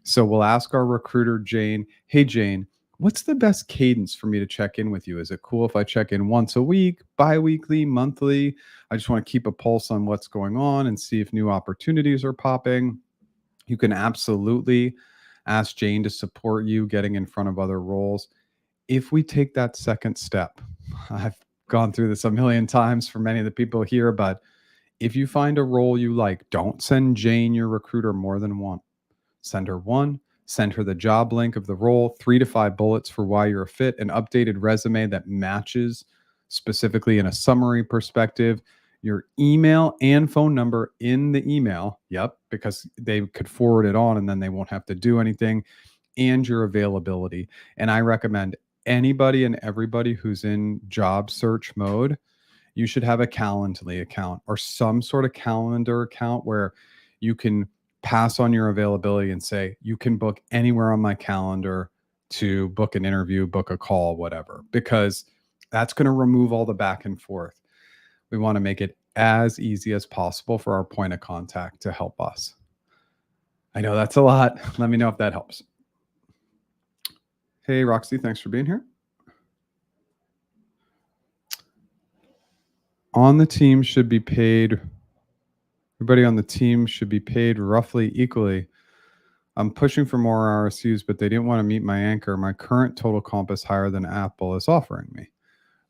So, we'll ask our recruiter, Jane, hey, Jane, what's the best cadence for me to check in with you? Is it cool if I check in once a week, bi-weekly, monthly? I just want to keep a pulse on what's going on and see if new opportunities are popping. You can absolutely ask Jane to support you getting in front of other roles. If we take that second step, I've gone through this a million times for many of the people here, but if you find a role you like, don't send Jane, your recruiter, more than one. Send her one. Send her the job link of the role, 3 to 5 bullets for why you're a fit, an updated resume that matches specifically in a summary perspective, your email and phone number in the email. Yep, because they could forward it on and then they won't have to do anything, and your availability. And I recommend anybody and everybody who's in job search mode, you should have a Calendly account or some sort of calendar account where you can pass on your availability and say, you can book anywhere on my calendar to book an interview, book a call, whatever, because that's going to remove all the back and forth. We want to make it as easy as possible for our point of contact to help us. I know that's a lot. Let me know if that helps. Hey, Roxy, thanks for being here. On the team should be paid. Everybody on the team should be paid roughly equally. I'm pushing for more RSUs, but they didn't want to meet my anchor. My current total comp is higher than Apple is offering me.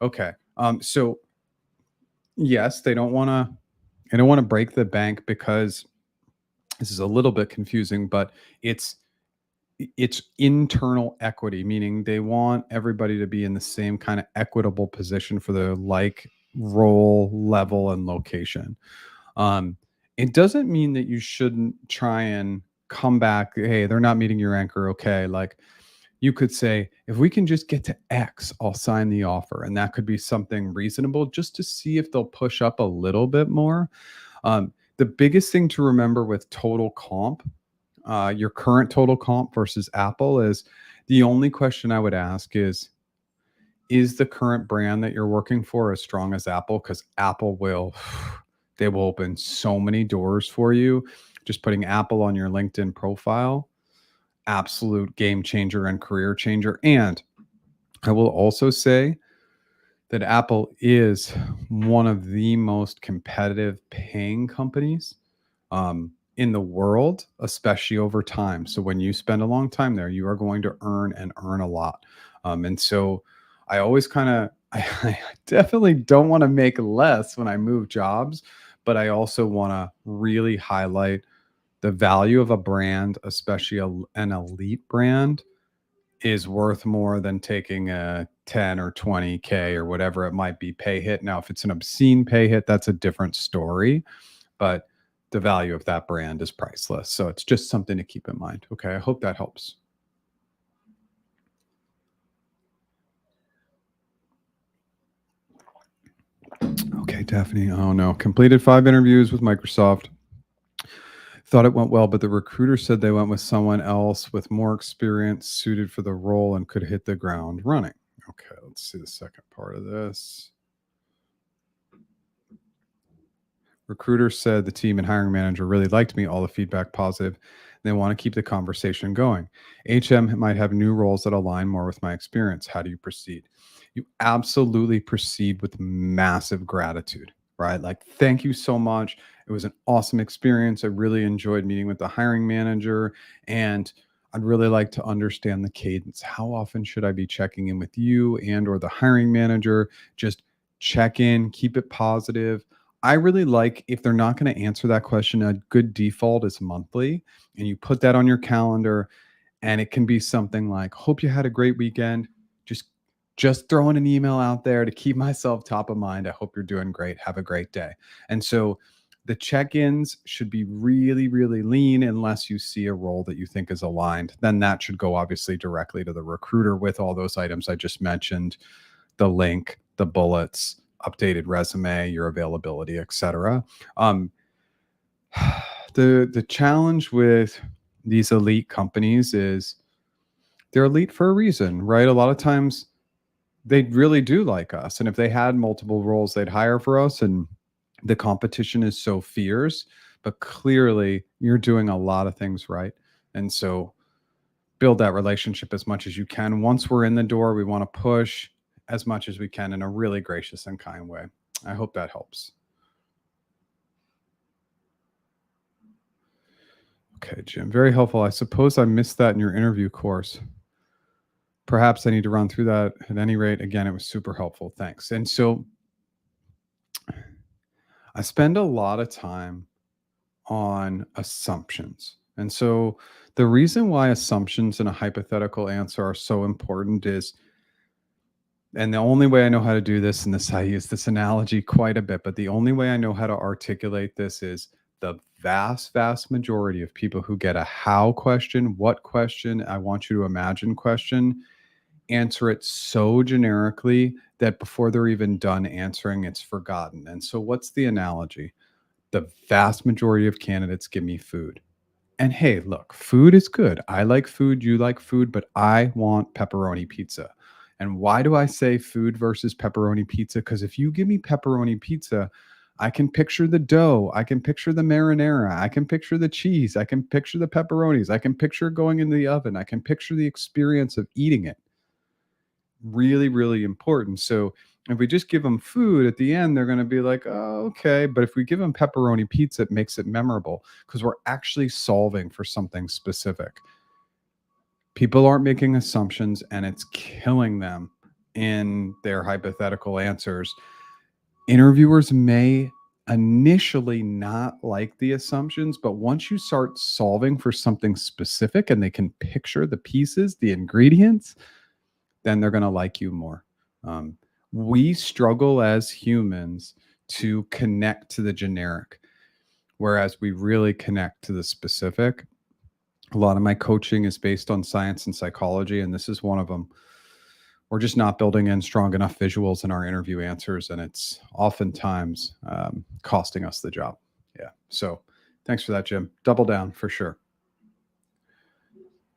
Okay. So yes, they don't want to break the bank, because this is a little bit confusing, but it's internal equity, meaning they want everybody to be in the same kind of equitable position for their like role, level, and location. It doesn't mean that you shouldn't try and come back. Hey, they're not meeting your anchor. Okay. Like, you could say, if we can just get to X, I'll sign the offer. And that could be something reasonable just to see if they'll push up a little bit more. The biggest thing to remember with total comp, your current total comp versus Apple, is the only question I would ask is the current brand that you're working for as strong as Apple? Because Apple will, they will open so many doors for you. Just putting Apple on your LinkedIn profile, absolute game changer and career changer. And I will also say that Apple is one of the most competitive paying companies in the world, especially over time. So when you spend a long time there, you are going to earn a lot. And so I always kind of, I definitely don't want to make less when I move jobs, but I also want to really highlight the value of a brand, especially an elite brand, is worth more than taking a 10 or 20K or whatever it might be pay hit. Now, if it's an obscene pay hit, that's a different story, but the value of that brand is priceless. So it's just something to keep in mind. Okay. I hope that helps. Okay, Daphne. Oh no. Completed 5 interviews with Microsoft. Thought it went well, but the recruiter said they went with someone else with more experience suited for the role and could hit the ground running. Okay, let's see the second part of this. Recruiter said the team and hiring manager really liked me, all the feedback positive. They want to keep the conversation going. HM might have new roles that align more with my experience. How do you proceed? You absolutely proceed with massive gratitude, right? Like, thank you so much. It was an awesome experience. I really enjoyed meeting with the hiring manager, and I'd really like to understand the cadence. How often should I be checking in with you and or the hiring manager? Just check in, keep it positive. I really like, if they're not going to answer that question, a good default is monthly, and you put that on your calendar, and it can be something like, hope you had a great weekend. Just throwing an email out there to keep myself top of mind. I hope you're doing great. Have a great day. And so the check-ins should be really, really lean unless you see a role that you think is aligned. Then that should go obviously directly to the recruiter with all those items I just mentioned, the link, the bullets, updated resume, your availability, etc. The challenge with these elite companies is they're elite for a reason, right? A lot of times they really do like us, and if they had multiple roles, they'd hire for us, and the competition is so fierce. But clearly, you're doing a lot of things right, and so build that relationship as much as you can. Once we're in the door, we want to push as much as we can in a really gracious and kind way. I hope that helps. Okay, Jim, very helpful. I suppose I missed that in your interview course. Perhaps I need to run through that. At any rate, again, it was super helpful. Thanks. And so I spend a lot of time on assumptions. And so the reason why assumptions in a hypothetical answer are so important is And the only way I know how to do this, and this I use this analogy quite a bit, but the only way I know how to articulate this is the vast, vast majority of people who get a how question, what question, I want you to imagine question, answer it so generically that before they're even done answering, it's forgotten. And so, what's the analogy? The vast majority of candidates give me food. And hey, look, food is good. I like food, you like food, but I want pepperoni pizza. And why do I say food versus pepperoni pizza? Because if you give me pepperoni pizza, I can picture the dough. I can picture the marinara. I can picture the cheese. I can picture the pepperonis. I can picture going in the oven. I can picture the experience of eating it. Really, really important. So if we just give them food at the end, they're going to be like, oh, okay. But if we give them pepperoni pizza, it makes it memorable because we're actually solving for something specific. People aren't making assumptions and it's killing them in their hypothetical answers. Interviewers may initially not like the assumptions, but once you start solving for something specific and they can picture the pieces, the ingredients, then they're going to like you more. We struggle as humans to connect to the generic, whereas we really connect to the specific. A lot of my coaching is based on science and psychology, and this is one of them. We're just not building in strong enough visuals in our interview answers, and it's oftentimes costing us the job. Yeah. So thanks for that, Jim. Double down for sure.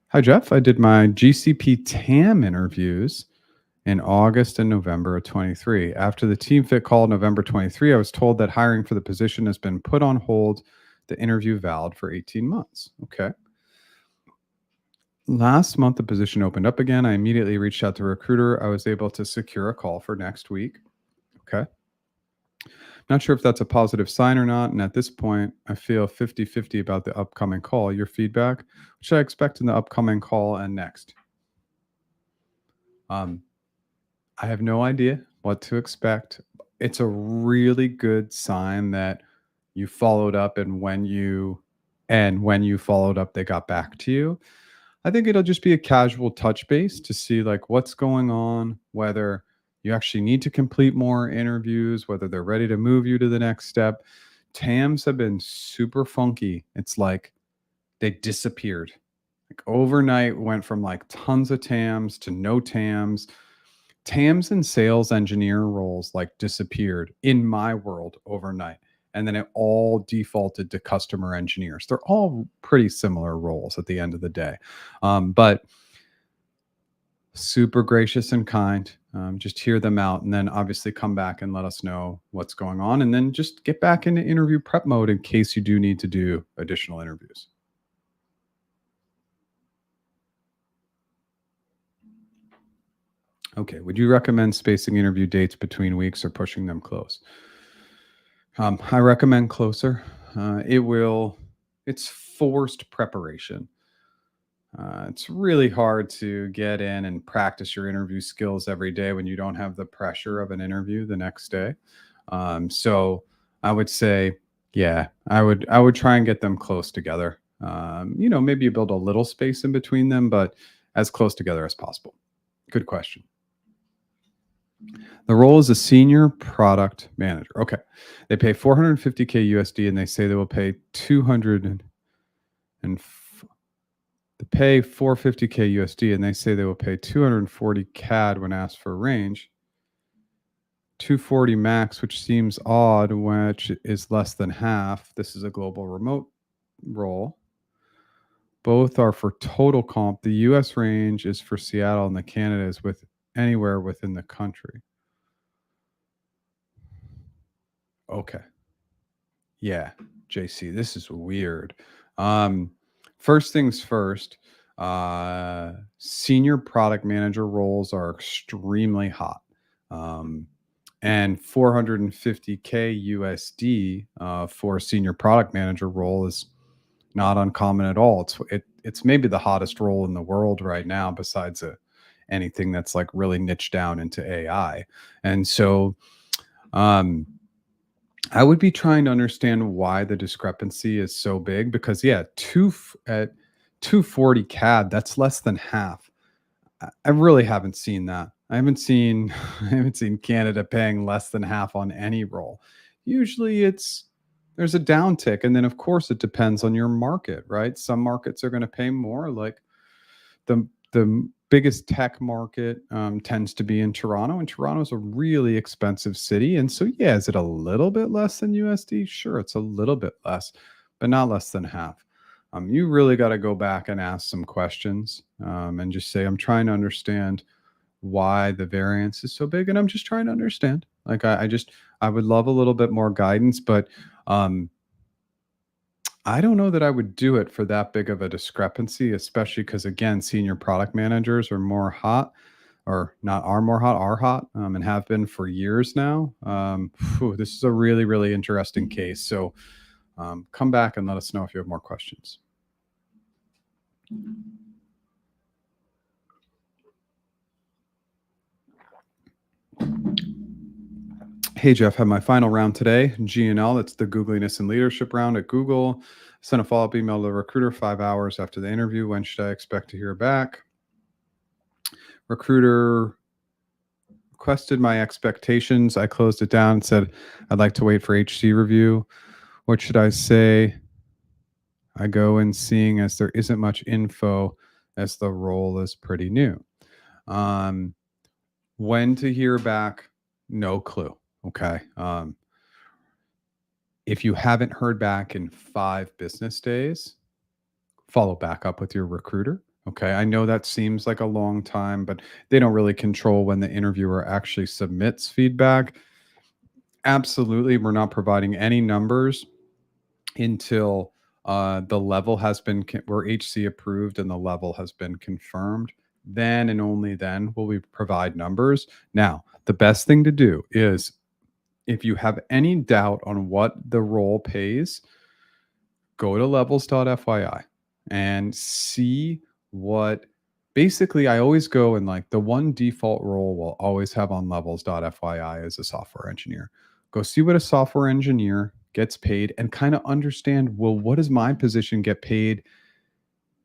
Hi, Jeff. I did my GCP TAM interviews in August and November of 23. After the team fit call in November 23, I was told that hiring for the position has been put on hold. The interview valid for 18 months. Okay. Last month, the position opened up again. I immediately reached out to a recruiter. I was able to secure a call for next week. Okay. Not sure if that's a positive sign or not. And at this point, I feel 50-50 about the upcoming call. Your feedback, what should I expect in the upcoming call and next? I have no idea what to expect. It's a really good sign that you followed up, and when you followed up, they got back to you. I think it'll just be a casual touch base to see like what's going on, whether you actually need to complete more interviews, whether they're ready to move you to the next step. TAMs have been super funky. It's like they disappeared. Like overnight went from like tons of TAMs to no TAMs. TAMs and sales engineer roles like disappeared in my world overnight. And then it all defaulted to customer engineers. They're all pretty similar roles at the end of the day. But super gracious and kind. Just hear them out and then obviously come back and let us know what's going on. And then just get back into interview prep mode in case you do need to do additional interviews. Okay. Would you recommend spacing interview dates between weeks or pushing them close? I recommend closer. It's forced preparation. It's really hard to get in and practice your interview skills every day when you don't have the pressure of an interview the next day. So I would say, yeah, I would try and get them close together. Maybe you build a little space in between them, but as close together as possible. Good question. The role is a senior product manager. Okay. They pay 450K USD and they say they will pay 200 and they pay 450K USD and they say they will pay 240 CAD when asked for a range. 240 max, which seems odd, which is less than half. This is a global remote role. Both are for total comp. The US range is for Seattle and the Canada is with anywhere within the country. Okay. Yeah, JC, this is weird. First things first, senior product manager roles are extremely hot. And 450K USD for a senior product manager role is not uncommon at all. It's maybe the hottest role in the world right now, besides anything that's like really niched down into AI. And so, I would be trying to understand why the discrepancy is so big because, yeah, at 240 CAD, that's less than half. I really haven't seen that. I haven't seen I haven't seen Canada paying less than half on any role. Usually there's a downtick, and then of course it depends on your market, right? Some markets are going to pay more, like the biggest tech market tends to be in Toronto, and Toronto's a really expensive city. And so, yeah, is it a little bit less than USD? Sure, it's a little bit less, but not less than half. You really got to go back and ask some questions and just say, I'm trying to understand why the variance is so big, and I'm just trying to understand. Like, I would love a little bit more guidance, but um, I don't know that I would do it for that big of a discrepancy, especially because, again, senior product managers are more hot, or not are more hot, are hot, and have been for years now. This is a really, really interesting case. So come back and let us know if you have more questions. Hey, Jeff, had my final round today. GNL, that's the Googliness and Leadership round at Google. Sent a follow up email to the recruiter 5 hours after the interview. When should I expect to hear back? Recruiter requested my expectations. I closed it down and said, I'd like to wait for HC review. What should I say? I go in seeing as there isn't much info as the role is pretty new. Um, when to hear back? No clue. Okay. If you haven't heard back in 5 business days, follow back up with your recruiter. Okay. I know that seems like a long time, but they don't really control when the interviewer actually submits feedback. Absolutely. We're not providing any numbers until the level has been, we're HC approved and the level has been confirmed. Then and only then will we provide numbers. Now, the best thing to do is, if you have any doubt on what the role pays, go to levels.fyi and see what, basically I always go and, like, the one default role will always have on levels.fyi as a software engineer. Go see what a software engineer gets paid and kind of understand, well, what does my position get paid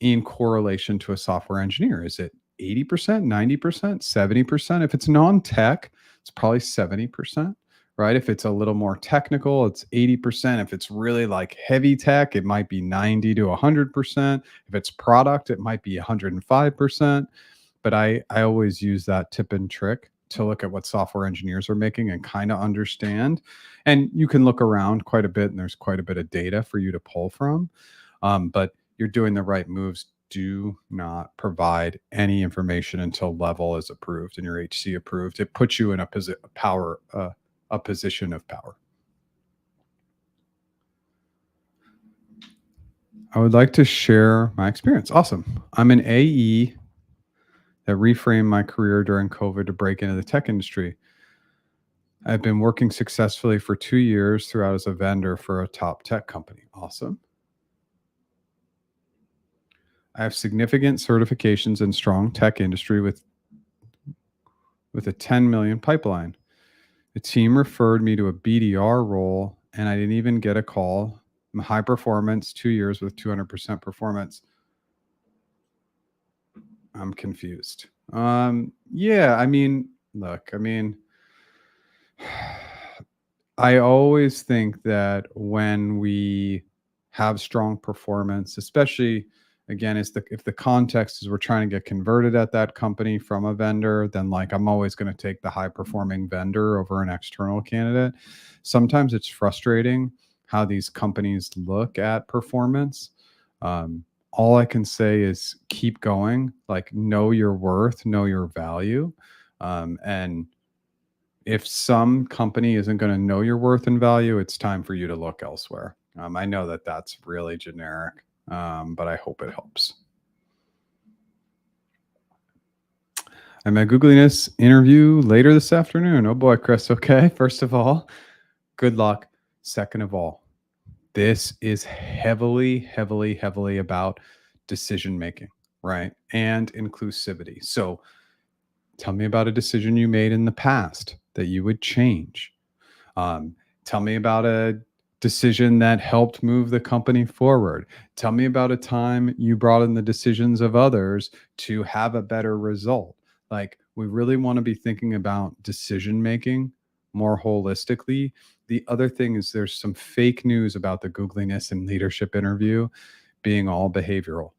in correlation to a software engineer? Is it 80%, 90%, 70%? If it's non-tech, it's probably 70%, right? If it's a little more technical, it's 80%. If it's really like heavy tech, it might be 90 to 100%. If it's product, it might be 105%. But I always use that tip and trick to look at what software engineers are making and kind of understand. And you can look around quite a bit, and there's quite a bit of data for you to pull from. But you're doing the right moves. Do not provide any information until level is approved and your HC approved. It puts you in a position of power. I would like to share my experience. Awesome. I'm an AE that reframed my career during COVID to break into the tech industry. I've been working successfully for 2 years throughout as a vendor for a top tech company. Awesome. I have significant certifications in strong tech industry with a 10 million pipeline. The team referred me to a BDR role, and I didn't even get a call. I'm high performance, 2 years with 200% performance. I'm confused. Yeah, I mean, look, I mean, I always think that when we have strong performance, especially, again, if the context is we're trying to get converted at that company from a vendor, then, like, I'm always going to take the high performing vendor over an external candidate. Sometimes it's frustrating how these companies look at performance. All I can say is keep going, like, know your worth, know your value. And if some company isn't going to know your worth and value, it's time for you to look elsewhere. I know that that's really generic, but I hope it helps. I'm at Googliness interview later this afternoon. Oh boy, Chris. Okay. First of all, good luck. Second of all, this is heavily, heavily, heavily about decision making, right? And inclusivity. So tell me about a decision you made in the past that you would change. Tell me about a decision that helped move the company forward. Tell me about a time you brought in the decisions of others to have a better result. Like, we really want to be thinking about decision making more holistically. The other thing is there's some fake news about the Googliness and leadership interview being all behavioral.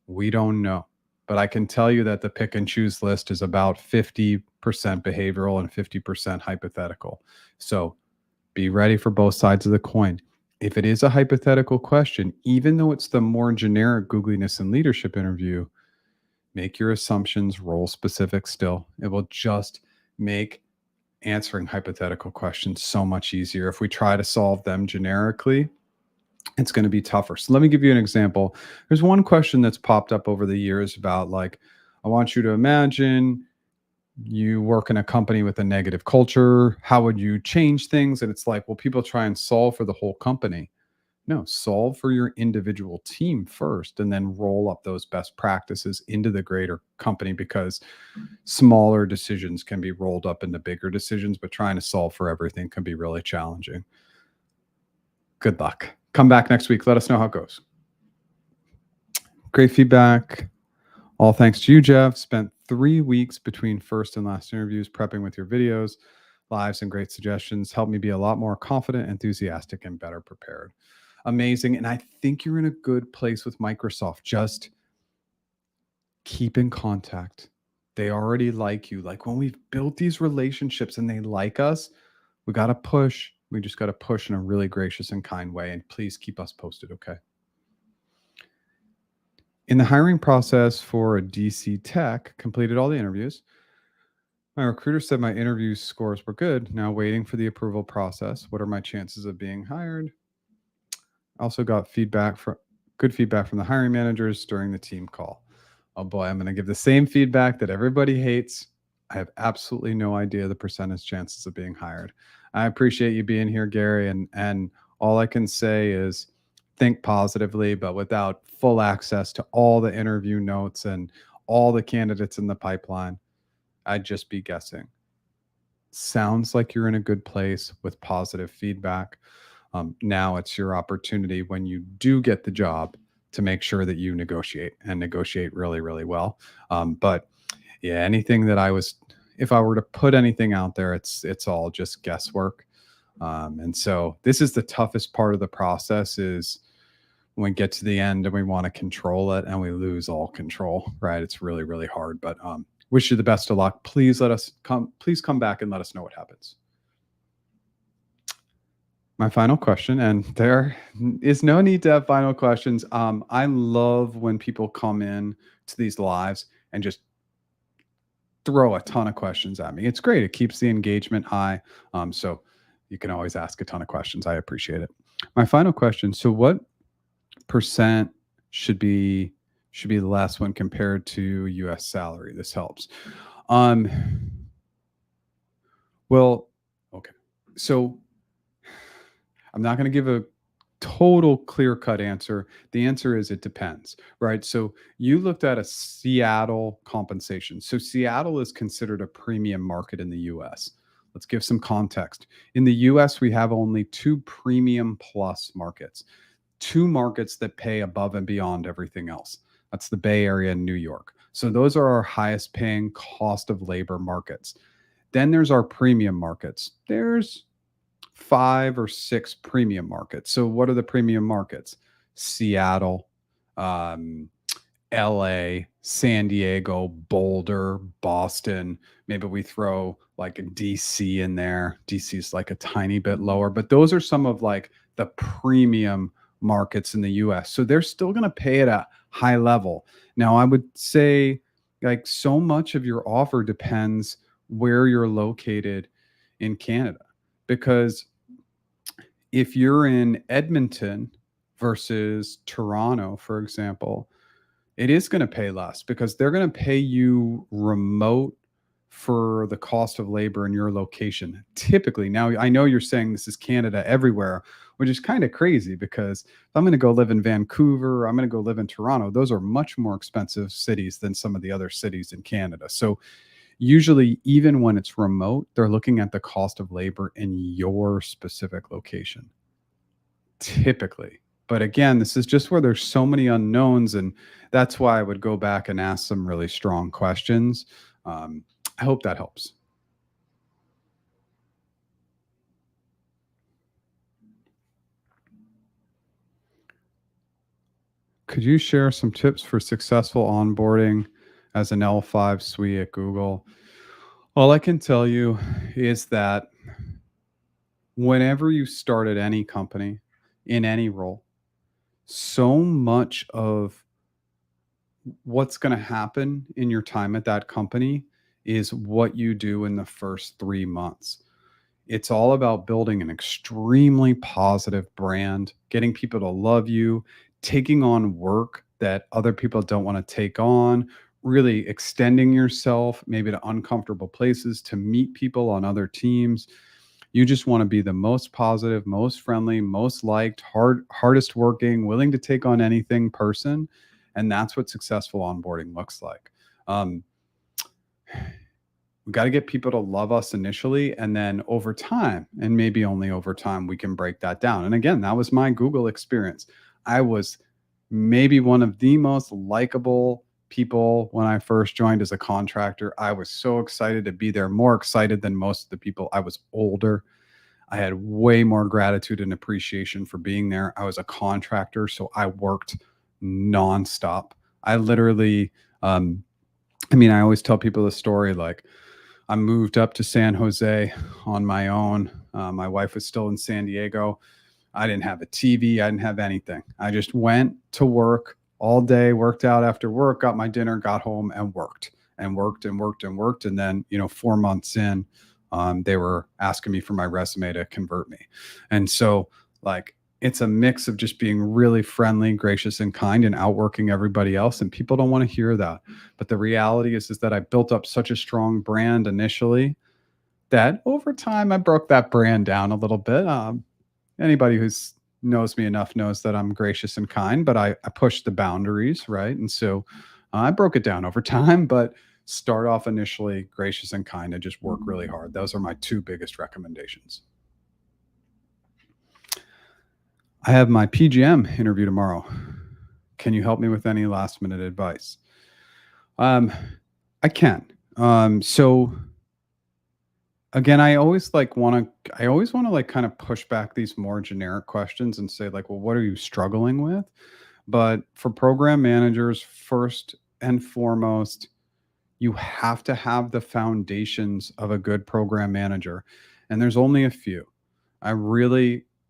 We don't know. But I can tell you that the pick and choose list is about 50% behavioral and 50% hypothetical. So be ready for both sides of the coin. If it is a hypothetical question, even though it's the more generic Googliness and leadership interview, make your assumptions role specific still. It will just make answering hypothetical questions so much easier. If we try to solve them generically, it's going to be tougher. So let me give you an example. There's one question that's popped up over the years about, like, I want you to imagine you work in a company with a negative culture. How would you change things? And it's like, well, people try and solve for the whole company. No, solve for your individual team first, and then roll up those best practices into the greater company, because smaller decisions can be rolled up into bigger decisions, but trying to solve for everything can be really challenging. Good luck. Come back next week. Let us know how it goes. Great feedback. All thanks to you, Jeff. Spent 3 weeks between first and last interviews prepping with your videos, lives, and great suggestions. Helped me be a lot more confident, enthusiastic, and better prepared. Amazing. And I think you're in a good place with Microsoft. Just keep in contact. They already like you. Like, when we've built these relationships and they like us, we got to push. We just got to push in a really gracious and kind way. And please keep us posted, okay? In the hiring process for a DC tech, completed all the interviews. My recruiter said my interview scores were good. Now waiting for the approval process. What are my chances of being hired? Also got good feedback from the hiring managers during the team call. Oh boy, I'm going to give the same feedback that everybody hates. I have absolutely no idea the percentage chances of being hired. I appreciate you being here, Gary, and all I can say is think positively, but without full access to all the interview notes and all the candidates in the pipeline, I'd just be guessing. Sounds like you're in a good place with positive feedback. Now it's your opportunity, when you do get the job, to make sure that you negotiate really, really well. But yeah, anything that if I were to put anything out there, it's all just guesswork. And so this is the toughest part of the process, is when we get to the end and we want to control it and we lose all control, right? It's really, really hard, but wish you the best of luck. Please come back and let us know what happens. My final question, and there is no need to have final questions. I love when people come in to these lives and just throw a ton of questions at me. It's great. It keeps the engagement high. So you can always ask a ton of questions. I appreciate it. My final question. So what percent should be less when compared to US salary? This helps. Well, okay. So I'm not going to give a total clear-cut answer. The answer is it depends, right? So you looked at a Seattle compensation. So Seattle is considered a premium market in the US. Let's give some context. In the US, we have only 2 premium plus markets, 2 markets that pay above and beyond everything else. That's the Bay Area and New York. So those are our highest paying cost of labor markets. Then there's our premium markets. There's 5 or 6 premium markets. So what are the premium markets? Seattle, LA, San Diego, Boulder, Boston. Maybe we throw like a DC in there. DC is like a tiny bit lower, but those are some of like the premium markets in the US. So they're still going to pay at a high level. Now, I would say, like, so much of your offer depends where you're located in Canada, because if you're in Edmonton versus Toronto, for example, it is going to pay less, because they're going to pay you remote for the cost of labor in your location. Typically, now I know you're saying this is Canada everywhere, which is kind of crazy, because if I'm going to go live in Vancouver, I'm going to go live in Toronto, those are much more expensive cities than some of the other cities in Canada. So usually, even when it's remote, they're looking at the cost of labor in your specific location. typically. But again, this is just where there's so many unknowns, and that's why I would go back and ask some really strong questions. I hope that helps. Could you share some tips for successful onboarding as an L5 SWE at Google? All I can tell you is that whenever you start at any company in any role, so much of what's going to happen in your time at that company is what you do in the first 3 months. It's all about building an extremely positive brand, getting people to love you, taking on work that other people don't want to take on, really extending yourself maybe to uncomfortable places to meet people on other teams. You just want to be the most positive, most friendly, most liked, hardest working, willing to take on anything person. And that's what successful onboarding looks like. We got to get people to love us initially, and then over time, and maybe only over time, we can break that down. And again, that was my Google experience. I was maybe one of the most likable people when I first joined as a contractor. I was so excited to be there, more excited than most of the people. I was older. I had way more gratitude and appreciation for being there. I was a contractor, so I worked nonstop. I literally, I always tell people the story like, I moved up to San Jose on my own. My wife was still in San Diego. I didn't have a TV. I didn't have anything. I just went to work all day, worked out after work, got my dinner, got home and worked and worked and worked and worked. And then, 4 months in, they were asking me for my resume to convert me. And so like, it's a mix of just being really friendly, gracious, and kind and outworking everybody else. And people don't want to hear that. But the reality is that I built up such a strong brand initially that over time I broke that brand down a little bit. Anybody who's knows me enough knows that I'm gracious and kind, but I pushed the boundaries, right? And so I broke it down over time, but start off initially gracious and kind and just work really hard. Those are my two biggest recommendations. I have my PgM interview tomorrow. Can you help me with any last minute advice? I can. So again, I always want to like kind of push back these more generic questions and say like, well, what are you struggling with? But for program managers, first and foremost, you have to have the foundations of a good program manager. And there's only a few.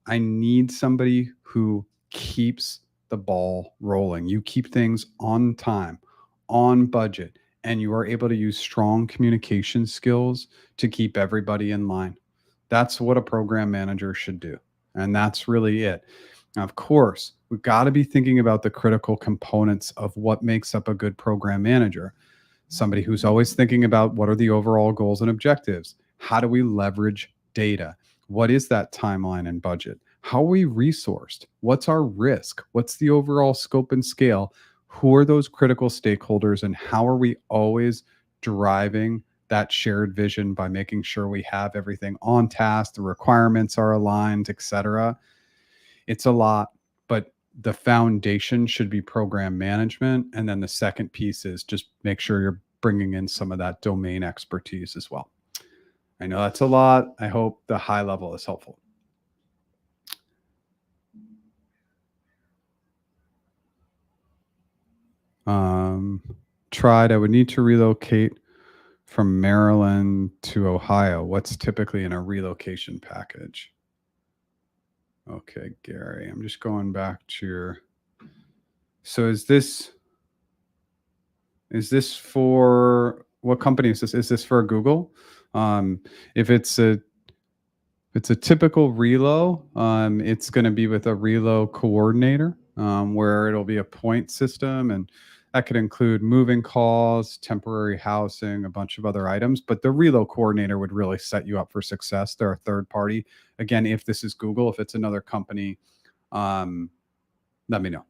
I need somebody who keeps the ball rolling. You keep things on time, on budget, and you are able to use strong communication skills to keep everybody in line. That's what a program manager should do. And that's really it. Now, of course, we've got to be thinking about the critical components of what makes up a good program manager. Somebody who's always thinking about what are the overall goals and objectives? How do we leverage data? What is that timeline and budget? How are we resourced? What's our risk? What's the overall scope and scale? Who are those critical stakeholders, and how are we always driving that shared vision by making sure we have everything on task, the requirements are aligned, etc. It's a lot, but the foundation should be program management. And then the second piece is just make sure you're bringing in some of that domain expertise as well. I know that's a lot. I hope the high level is helpful. I would need to relocate from Maryland to Ohio. What's typically in a relocation package? Okay, Gary, I'm just going back to your. So is this for what company is this? Is this for Google? If it's a typical relo, it's going to be with a relo coordinator, where it'll be a point system, and that could include moving calls, temporary housing, a bunch of other items. But the relo coordinator would really set you up for success. They're a third party. Again, if this is Google, if it's another company, let me know.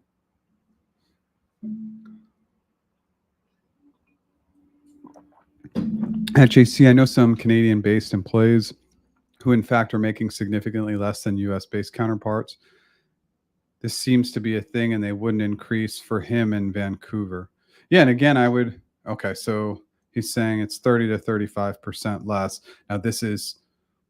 At JC, I know some Canadian-based employees who, in fact, are making significantly less than US-based counterparts. This seems to be a thing and they wouldn't increase for him in Vancouver. Yeah, and again, I would okay, so he's saying it's 30 to 35% less. Now this is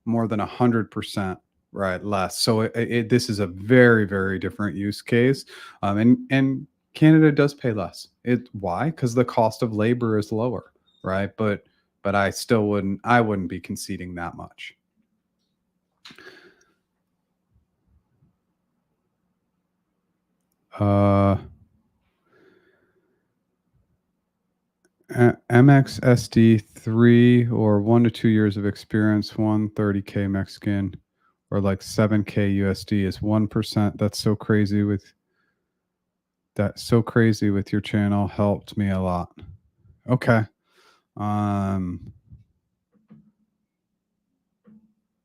more than 100%, right, less. So this is a very, very different use case. And Canada does pay less. Why? Because the cost of labor is lower, right? But I wouldn't be conceding that much. Uh MXSD 3 or 1 to 2 years of experience, 130K Mexican, or like 7K USD is 1%. That's so crazy with your channel. Helped me a lot. Okay. Um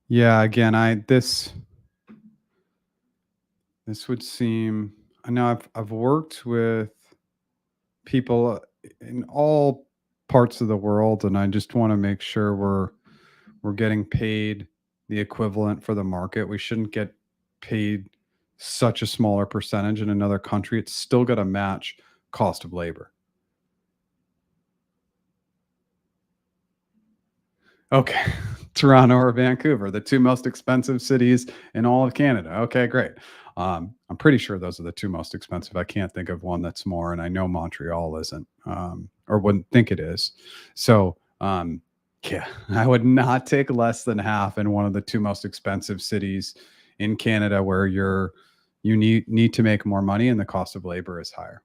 yeah, again, this would seem I know I've worked with people in all parts of the world, and I just want to make sure we're getting paid the equivalent for the market. We shouldn't get paid such a smaller percentage in another country. It's still got to match cost of labor. Okay. Toronto or Vancouver, the two most expensive cities in all of Canada. Okay, great. I'm pretty sure those are the two most expensive. I can't think of one that's more, and I know Montreal isn't, or wouldn't think it is. So, yeah, I would not take less than half in one of the two most expensive cities in Canada, where you need to make more money and the cost of labor is higher.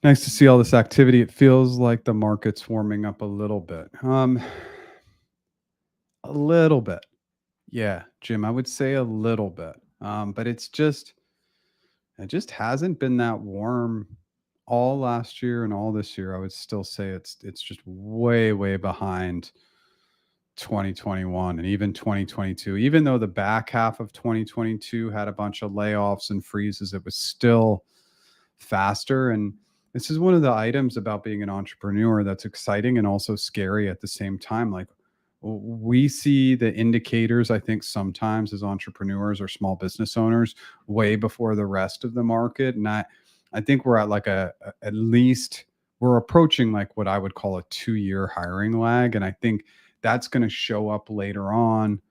Nice to see all this activity. It feels like the market's warming up a little bit. A little bit. Yeah, Jim, I would say a little bit. But it just hasn't been that warm all last year and all this year. I would still say it's just way, way behind 2021 and even 2022. Even though the back half of 2022 had a bunch of layoffs and freezes, it was still faster. And this is one of the items about being an entrepreneur that's exciting and also scary at the same time. Like, we see the indicators, I think, sometimes as entrepreneurs or small business owners way before the rest of the market. And I think we're at like at least we're approaching like what I would call a 2-year hiring lag. And I think that's going to show up later on,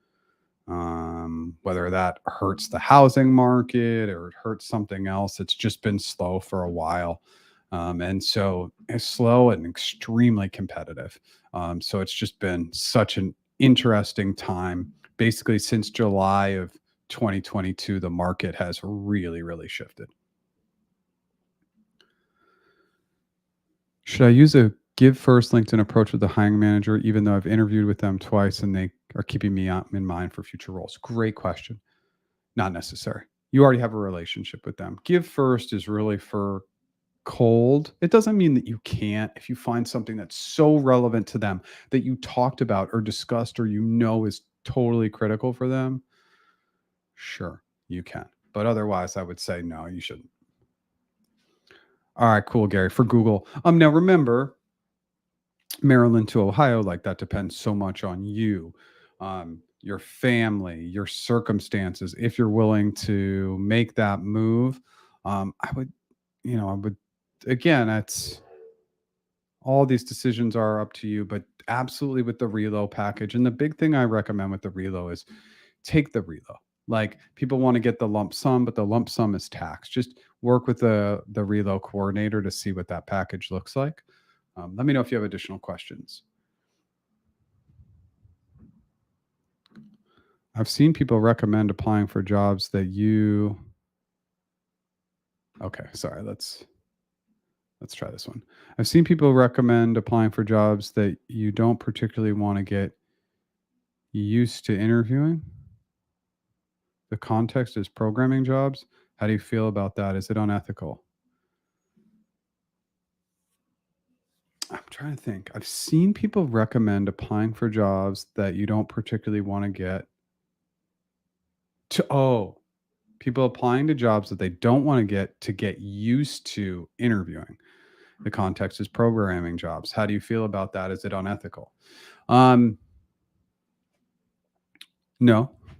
whether that hurts the housing market or it hurts something else. It's just been slow for a while. And so it's slow and extremely competitive. So it's just been such an interesting time. Basically, since July of 2022, the market has really, really shifted. Should I use a give first LinkedIn approach with the hiring manager, even though I've interviewed with them twice and they are keeping me in mind for future roles? Great question. Not necessary. You already have a relationship with them. Give first is really for cold. It doesn't mean that you can't. If you find something that's so relevant to them that you talked about or discussed or is totally critical for them, sure, you can. But otherwise, I would say no, you shouldn't. All right, cool, Gary. For Google. Now remember, Maryland to Ohio, like that depends so much on you, your family, your circumstances. If you're willing to make that move, I would, again, that's all these decisions are up to you, but absolutely with the relo package. And the big thing I recommend with the relo is take the relo. Like, people want to get the lump sum, but the lump sum is taxed. Just work with the relo coordinator to see what that package looks like. Let me know if you have additional questions. I've seen people recommend applying for jobs that you. Okay, sorry. Let's try this one. I've seen people recommend applying for jobs that you don't particularly want to get used to interviewing. The context is programming jobs. How do you feel about that? Is it unethical? I'm trying to think. I've seen people recommend applying for jobs that you don't particularly want to get to. Oh, people applying to jobs that they don't want to get used to interviewing. The context is programming jobs. How do you feel about that? Is it unethical? No,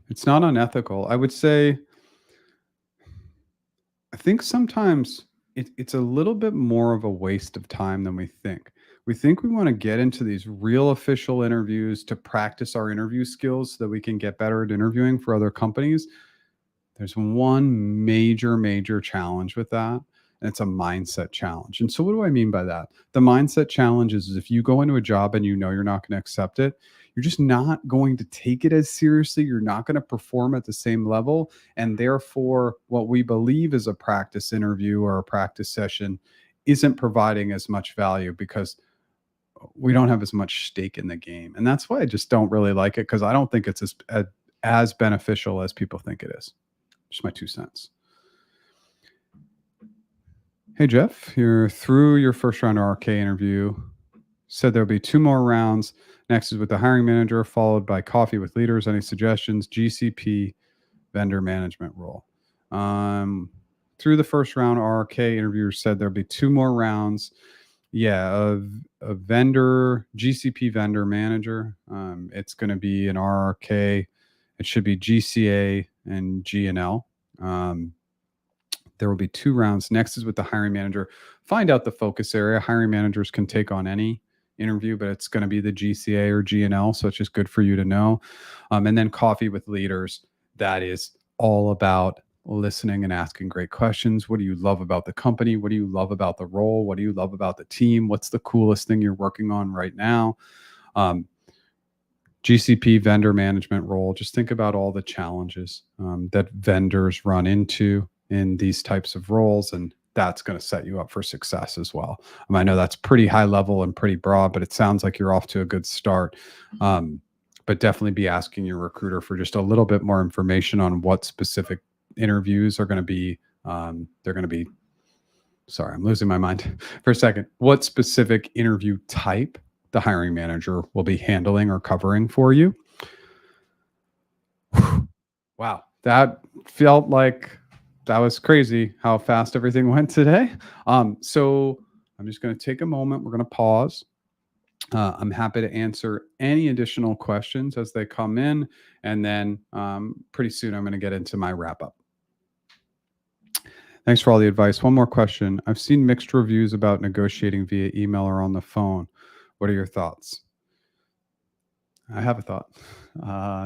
It's not unethical. I would say, I think sometimes it's a little bit more of a waste of time than we think. We think we want to get into these real official interviews to practice our interview skills so that we can get better at interviewing for other companies. There's one major challenge with that, and it's a mindset challenge. And so what do I mean by that? The mindset challenge is if you go into a job and you know you're not going to accept it, you're just not going to take it as seriously. You're not going to perform at the same level. And therefore, what we believe is a practice interview or a practice session isn't providing as much value because we don't have as much stake in the game. And that's why I just don't really like it, because I don't think it's as beneficial as people think it is. Just my 2 cents. Hey, Jeff, you're through your first round RK interview. Said there'll be 2 more rounds. Next is with the hiring manager, followed by coffee with leaders. Any suggestions? GCP vendor management role. Through the first round, RK interviewer said there'll be 2 more rounds. Yeah, a vendor, GCP vendor manager. It's going to be an RRK. It should be GCA and GNL. There will be 2 rounds. Next is with the hiring manager. Find out the focus area. Hiring managers can take on any interview, but it's going to be the GCA or GNL. So it's just good for you to know. And then coffee with leaders. That is all about listening and asking great questions. What do you love about the company? What do you love about the role? What do you love about the team? What's the coolest thing you're working on right now? GCP vendor management role. Just think about all the challenges that vendors run into in these types of roles, and that's going to set you up for success as well. I know that's pretty high level and pretty broad, but it sounds like you're off to a good start. But definitely be asking your recruiter for just a little bit more information on what specific interviews are going to be. They're going to be, sorry, I'm losing my mind for a second. What specific interview type the hiring manager will be handling or covering for you. Wow, that felt like that was crazy how fast everything went today. So I'm just going to take a moment. We're going to pause. I'm happy to answer any additional questions as they come in. And then pretty soon I'm going to get into my wrap up. Thanks for all the advice. One more question. I've seen mixed reviews about negotiating via email or on the phone. What are your thoughts? I have a thought.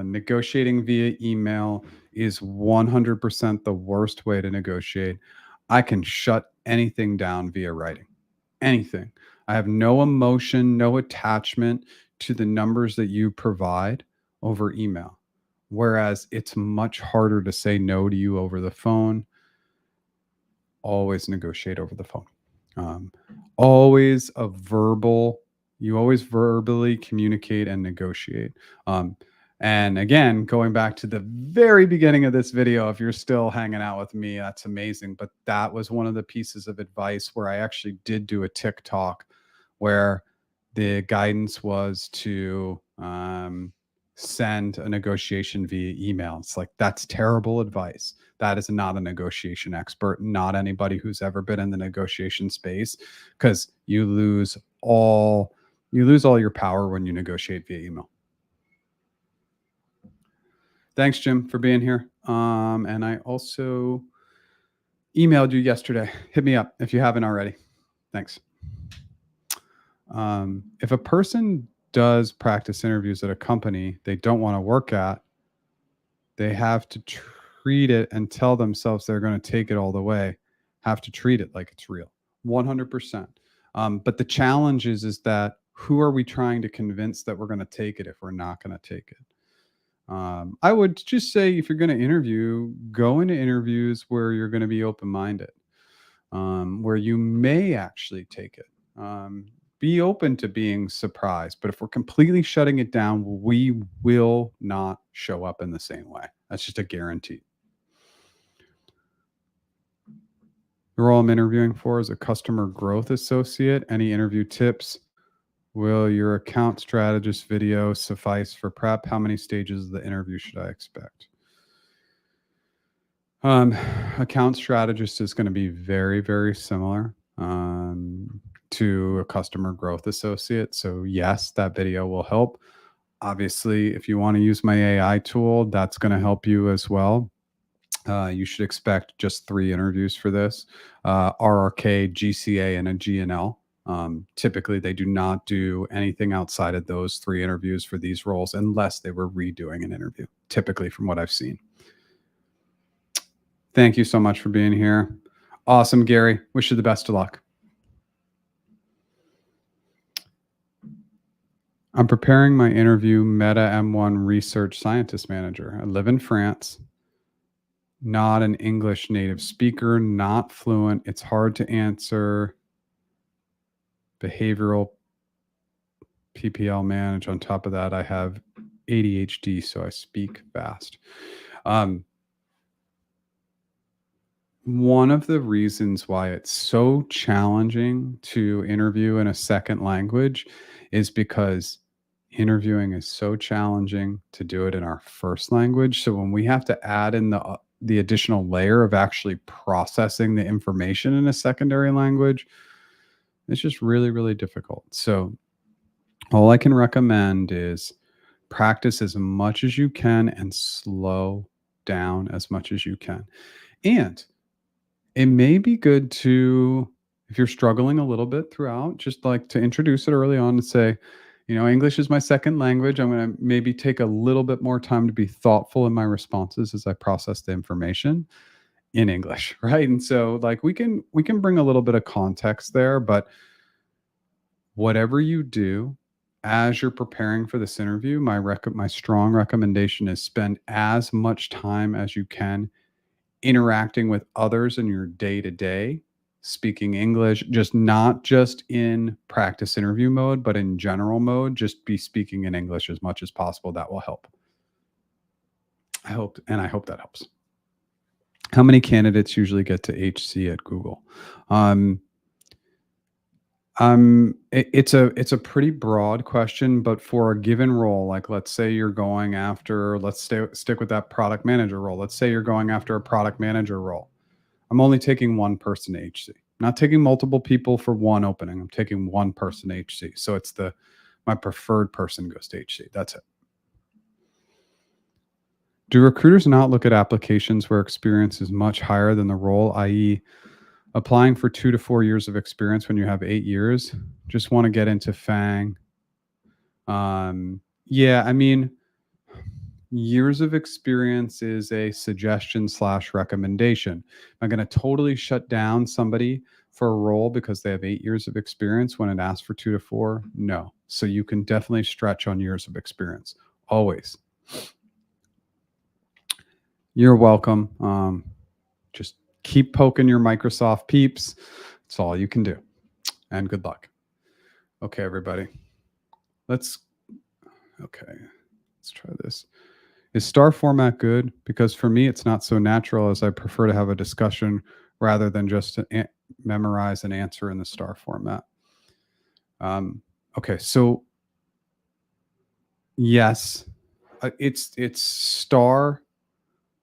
Negotiating via email is 100% the worst way to negotiate. I can shut anything down via writing. Anything. I have no emotion, no attachment to the numbers that you provide over email. Whereas it's much harder to say no to you over the phone. Always negotiate over the phone. Always a verbal. You always verbally communicate and negotiate. And again, going back to the very beginning of this video, if you're still hanging out with me, that's amazing. But that was one of the pieces of advice where I actually did do a TikTok where the guidance was to send a negotiation via email. It's like, that's terrible advice. That is not a negotiation expert, not anybody who's ever been in the negotiation space, because you lose all your power when you negotiate via email. Thanks, Jim, for being here. And I also emailed you yesterday. Hit me up if you haven't already. Thanks. If a person does practice interviews at a company they don't want to work at, they have to treat it and tell themselves they're going to take it all the way. Have to treat it like it's real. 100%. But the challenge is that who are we trying to convince that we're going to take it if we're not going to take it? I would just say if you're going to interview, go into interviews where you're going to be open-minded, where you may actually take it. Be open to being surprised. But if we're completely shutting it down, we will not show up in the same way. That's just a guarantee. The role I'm interviewing for is a customer growth associate. Any interview tips? Will your account strategist video suffice for prep? How many stages of the interview should I expect? Account strategist is going to be very, very similar to a customer growth associate. So yes, that video will help. Obviously, if you want to use my AI tool, that's going to help you as well. You should expect just 3 interviews for this: RRK, GCA, and a GNL. Typically, they do not do anything outside of those 3 interviews for these roles unless they were redoing an interview, typically, from what I've seen. Thank you so much for being here. Awesome, Gary. Wish you the best of luck. I'm preparing my interview Meta M1 Research Scientist Manager. I live in France. Not an English native speaker, not fluent. It's hard to answer. Behavioral PPL manage. On top of that, I have ADHD, so I speak fast. One of the reasons why it's so challenging to interview in a second language is because interviewing is so challenging to do it in our first language. So when we have to add in the additional layer of actually processing the information in a secondary language, it's just really, really difficult. So all I can recommend is practice as much as you can and slow down as much as you can. And it may be good to, if you're struggling a little bit throughout, just like to introduce it early on and say, English is my second language. I'm going to maybe take a little bit more time to be thoughtful in my responses as I process the information in English, right? And so like we can bring a little bit of context there, but whatever you do as you're preparing for this interview, my strong recommendation is spend as much time as you can interacting with others in your day to day, speaking English, just not just in practice interview mode, but in general mode, just be speaking in English as much as possible. That will help. I hope that helps. How many candidates usually get to HC at Google? It's a pretty broad question, but for a given role, like let's say you're going after, stick with that product manager role. Let's say you're going after a product manager role. I'm only taking one person to HC. I'm not taking multiple people for one opening. I'm taking one person to HC. So it's my preferred person goes to HC. That's it. Do recruiters not look at applications where experience is much higher than the role, i.e., applying for 2 to 4 years of experience when you have 8 years? Just want to get into FANG. Yeah, I mean, years of experience is a suggestion / recommendation. Am I going to totally shut down somebody for a role because they have 8 years of experience when it asks for 2 to 4? No. So you can definitely stretch on years of experience. Always. You're welcome. Just keep poking your Microsoft peeps. That's all you can do. And good luck. Okay, everybody. Let's try this. Is star format good? Because for me, it's not so natural, as I prefer to have a discussion rather than just to memorize an answer in the star format. Okay, so yes, it's star,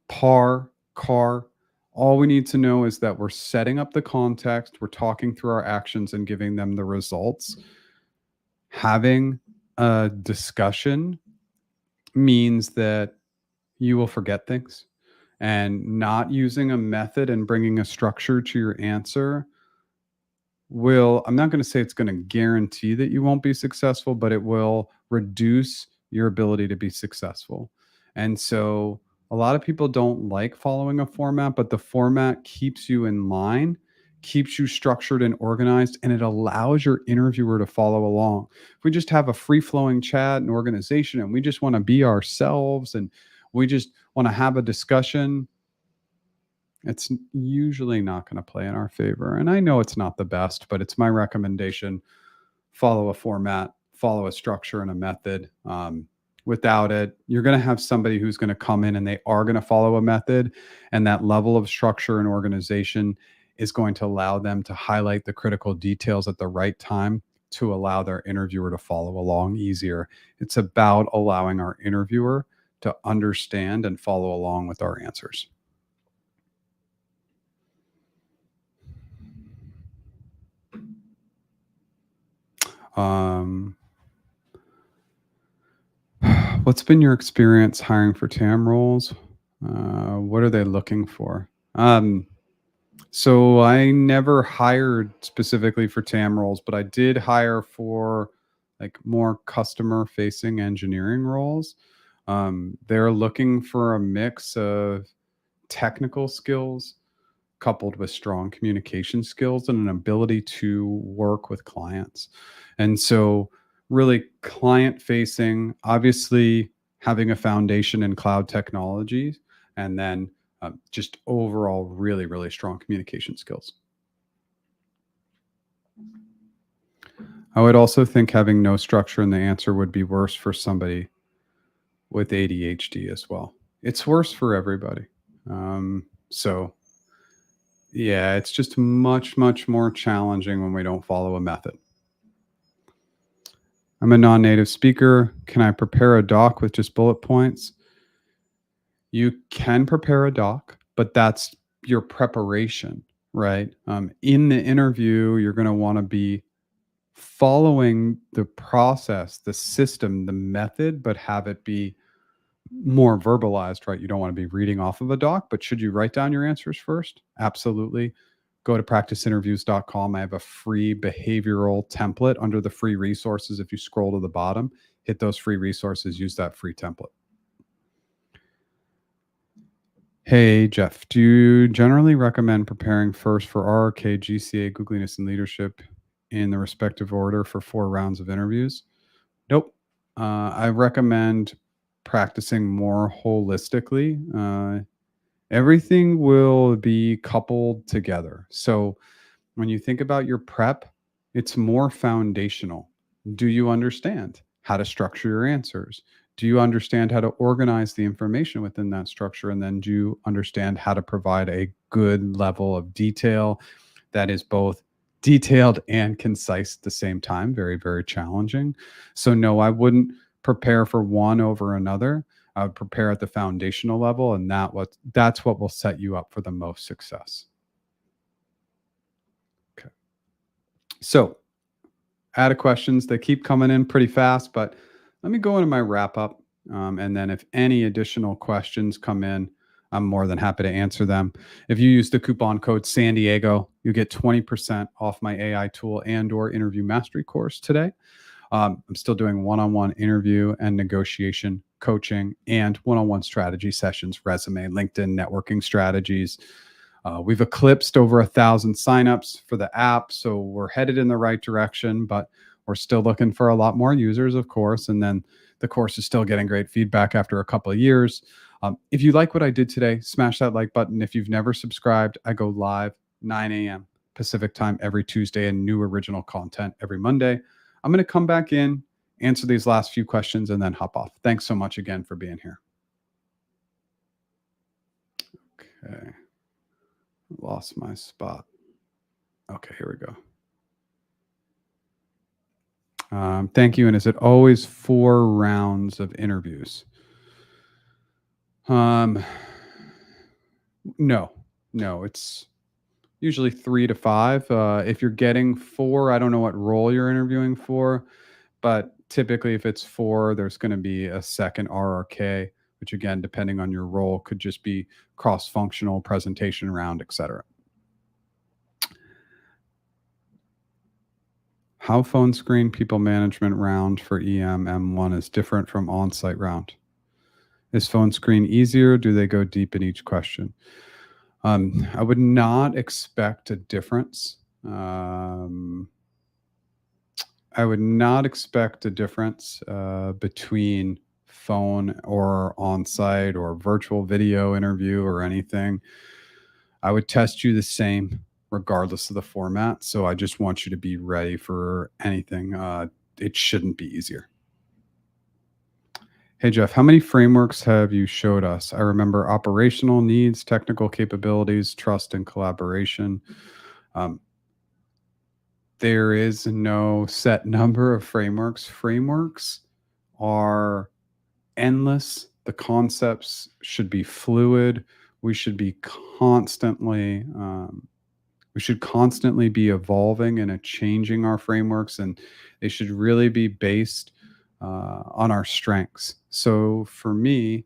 par, car. All we need to know is that we're setting up the context, we're talking through our actions and giving them the results. Having a discussion means that you will forget things, and not using a method and bringing a structure to your answer I'm not going to say it's going to guarantee that you won't be successful, but it will reduce your ability to be successful. And so a lot of people don't like following a format, but the format keeps you in line, keeps you structured and organized, and it allows your interviewer to follow along. If we just have a free flowing chat and organization and we just want to be ourselves and we just want to have a discussion, it's usually not going to play in our favor. And I know it's not the best, but it's my recommendation. Follow a format, follow a structure and a method. Without it, you're going to have somebody who's going to come in and they are going to follow a method. And that level of structure and organization is going to allow them to highlight the critical details at the right time to allow their interviewer to follow along easier. It's about allowing our interviewer to understand and follow along with our answers. What's been your experience hiring for TAM roles? What are they looking for? So I never hired specifically for TAM roles, but I did hire for like more customer facing engineering roles. They're looking for a mix of technical skills coupled with strong communication skills and an ability to work with clients. And so, really, client facing, obviously, having a foundation in cloud technologies, and then just overall, really, really strong communication skills. I would also think having no structure in the answer would be worse for somebody with ADHD as well. It's worse for everybody. So, yeah, it's just much, much more challenging when we don't follow a method. I'm a non-native speaker. Can I prepare a doc with just bullet points? You can prepare a doc, but that's your preparation, right? In the interview, you're going to want to be following the process, the system, the method, but have it be more verbalized, right? You don't want to be reading off of a doc, but should you write down your answers first? Absolutely. Go to practiceinterviews.com. I have a free behavioral template under the free resources. If you scroll to the bottom, hit those free resources, use that free template. Hey, Jeff, do you generally recommend preparing first for RRK, GCA, Googliness, and Leadership in the respective order for 4 rounds of interviews? Nope. I recommend practicing more holistically. Everything will be coupled together. So when you think about your prep, it's more foundational. Do you understand how to structure your answers? Do you understand how to organize the information within that structure? And then do you understand how to provide a good level of detail that is both detailed and concise at the same time? Very, very challenging. So, no, I wouldn't prepare for one over another. I would prepare at the foundational level, and that's what will set you up for the most success. Okay. So, out of questions. They keep coming in pretty fast, but let me go into my wrap up. And then if any additional questions come in, I'm more than happy to answer them. If you use the coupon code San Diego, you get 20% off my AI tool and or interview mastery course today. I'm still doing one-on-one interview and negotiation coaching and one-on-one strategy sessions, resume, LinkedIn networking strategies. We've eclipsed over 1,000 signups for the app, so we're headed in the right direction, but we're still looking for a lot more users, of course. And then the course is still getting great feedback after a couple of years. If you like what I did today, smash that like button. If you've never subscribed, I go live 9 a.m. Pacific time every Tuesday and new original content every Monday. I'm going to come back in, answer these last few questions, and then hop off. Thanks so much again for being here. Okay. Lost my spot. Okay, here we go. Thank you. And is it always 4 rounds of interviews? No, it's usually 3 to 5. If you're getting 4, I don't know what role you're interviewing for, but typically if it's 4, there's going to be a second RRK, which again, depending on your role, could just be cross-functional presentation round, etc. How phone screen people management round for EM M1 is different from on-site round? Is phone screen easier? Do they go deep in each question? I would not expect a difference. I would not expect a difference between phone or on-site or virtual video interview or anything. I would test you the same regardless of the format. So I just want you to be ready for anything. It shouldn't be easier. Hey, Jeff, how many frameworks have you showed us? I remember operational needs, technical capabilities, trust, and collaboration. There is no set number of frameworks. Frameworks are endless. The concepts should be fluid. We should be constantly be evolving and changing our frameworks, and they should really be based on our strengths. So for me,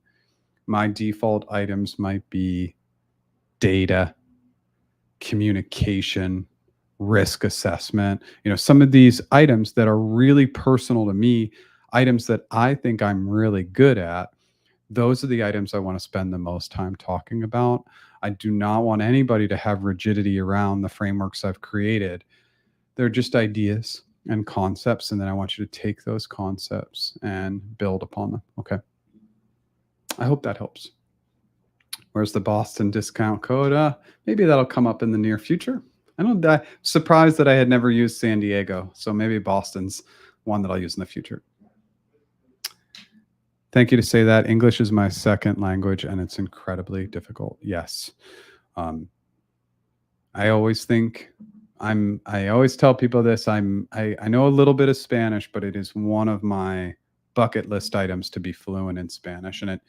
my default items might be data, communication, risk assessment, some of these items that are really personal to me, items that I think I'm really good at. Those are the items I want to spend the most time talking about. I do not want anybody to have rigidity around the frameworks I've created. They're just ideas and concepts, and then I want you to take those concepts and build upon them. Okay. I hope that helps. Where's the Boston discount code? Maybe that'll come up in the near future. I'm surprised that I had never used San Diego, so maybe Boston's one that I'll use in the future. Thank you to say that. English is my second language, and it's incredibly difficult. Yes. I always think I always tell people this. I know a little bit of Spanish, but it is one of my bucket list items to be fluent in Spanish, and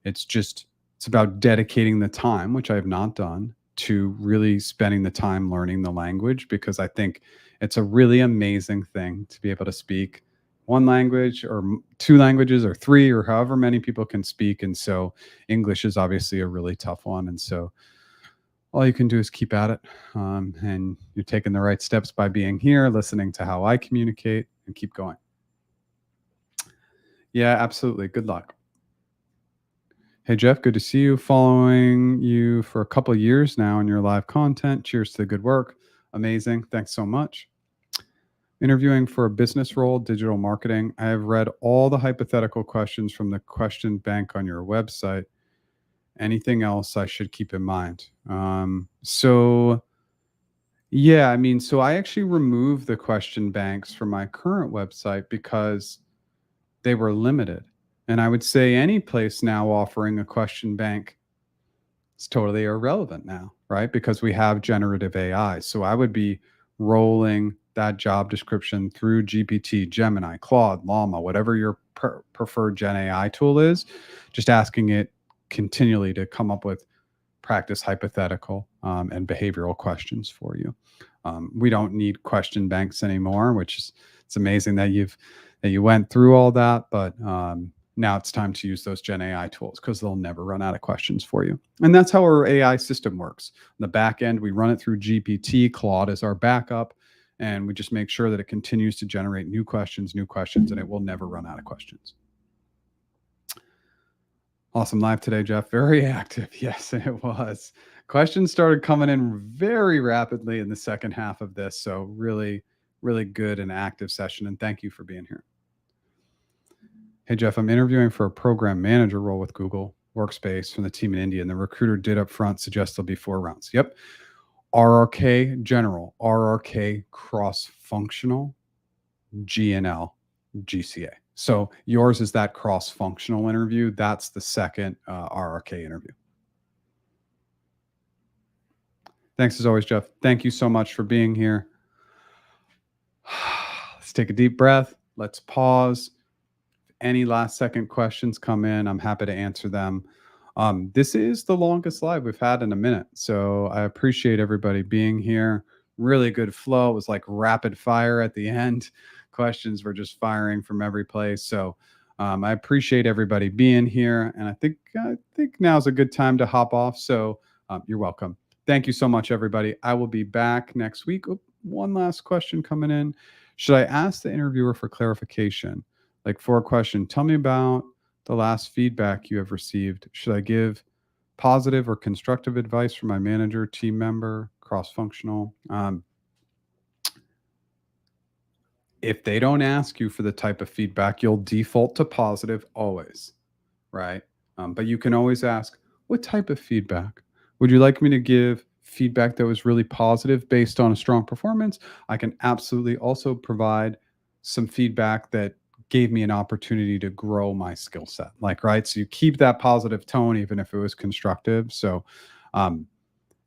it's about dedicating the time, which I have not done, to really spending the time learning the language, because I think it's a really amazing thing to be able to speak one language or two languages or three or however many people can speak. And so English is obviously a really tough one. And so all you can do is keep at it. And you're taking the right steps by being here, listening to how I communicate, and keep going. Yeah, absolutely. Good luck. Hey, Jeff, good to see you. Following you for a couple of years now in your live content. Cheers to the good work. Amazing. Thanks so much. Interviewing for a business role, digital marketing. I have read all the hypothetical questions from the question bank on your website. Anything else I should keep in mind? So I actually removed the question banks from my current website because they were limited. And I would say any place now offering a question bank is totally irrelevant now, right? Because we have generative AI. So I would be rolling that job description through GPT, Gemini, Claude, Llama, whatever your preferred Gen AI tool is, just asking it continually to come up with practice hypothetical and behavioral questions for you. We don't need question banks anymore, which is, it's amazing that you went through all that, but now it's time to use those Gen AI tools because they'll never run out of questions for you. And that's how our AI system works. On the back end, we run it through GPT. Claude is our backup, and we just make sure that it continues to generate new questions, and it will never run out of questions. Awesome live today, Jeff. Very active. Yes, it was. Questions started coming in very rapidly in the second half of this. So really, really good and active session. And thank you for being here. Hey, Jeff, I'm interviewing for a program manager role with Google Workspace from the team in India. And the recruiter did up front suggest there'll be 4 rounds. Yep. RRK general, RRK cross-functional, GNL, GCA. So yours is that cross-functional interview. That's the second RRK interview. Thanks as always, Jeff. Thank you so much for being here. Let's take a deep breath. Let's pause. If any last second questions come in, I'm happy to answer them. This is the longest live we've had in a minute. So I appreciate everybody being here. Really good flow. It was like rapid fire at the end. Questions were just firing from every place. So I appreciate everybody being here. And I think now's a good time to hop off. So you're welcome. Thank you so much, everybody. I will be back next week. Oh, one last question coming in. Should I ask the interviewer for clarification? Like for a question, tell me about the last feedback you have received. Should I give positive or constructive advice from my manager, team member, cross-functional? If they don't ask you for the type of feedback, you'll default to positive always, right? But you can always ask, what type of feedback? Would you like me to give feedback that was really positive based on a strong performance? I can absolutely also provide some feedback that gave me an opportunity to grow my skill set, right? So you keep that positive tone, even if it was constructive. So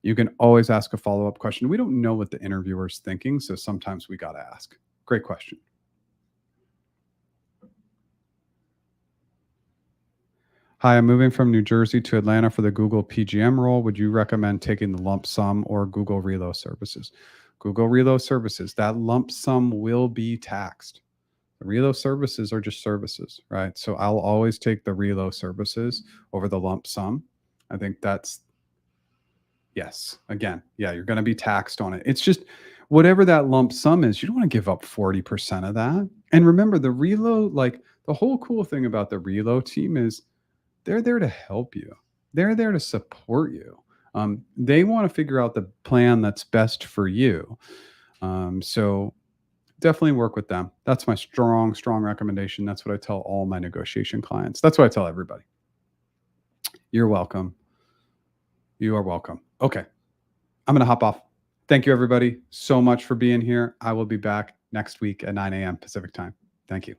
you can always ask a follow-up question. We don't know what the interviewer's thinking, so sometimes we got to ask. Great question. Hi, I'm moving from New Jersey to Atlanta for the Google PgM role. Would you recommend taking the lump sum or Google Relo services? Google Relo services, that lump sum will be taxed. The relo services are just services, right? So I'll always take the relo services over the lump sum. I think that's, yes, again, yeah, you're going to be taxed on it. It's just whatever that lump sum is, you don't want to give up 40% of that. And remember, the relo, like the whole cool thing about the relo team is they're there to help you. They're there to support you. They want to figure out the plan that's best for you. So definitely work with them. That's my strong, strong recommendation. That's what I tell all my negotiation clients. That's what I tell everybody. You're welcome. You are welcome. Okay. I'm going to hop off. Thank you, everybody, so much for being here. I will be back next week at 9 a.m. Pacific time. Thank you.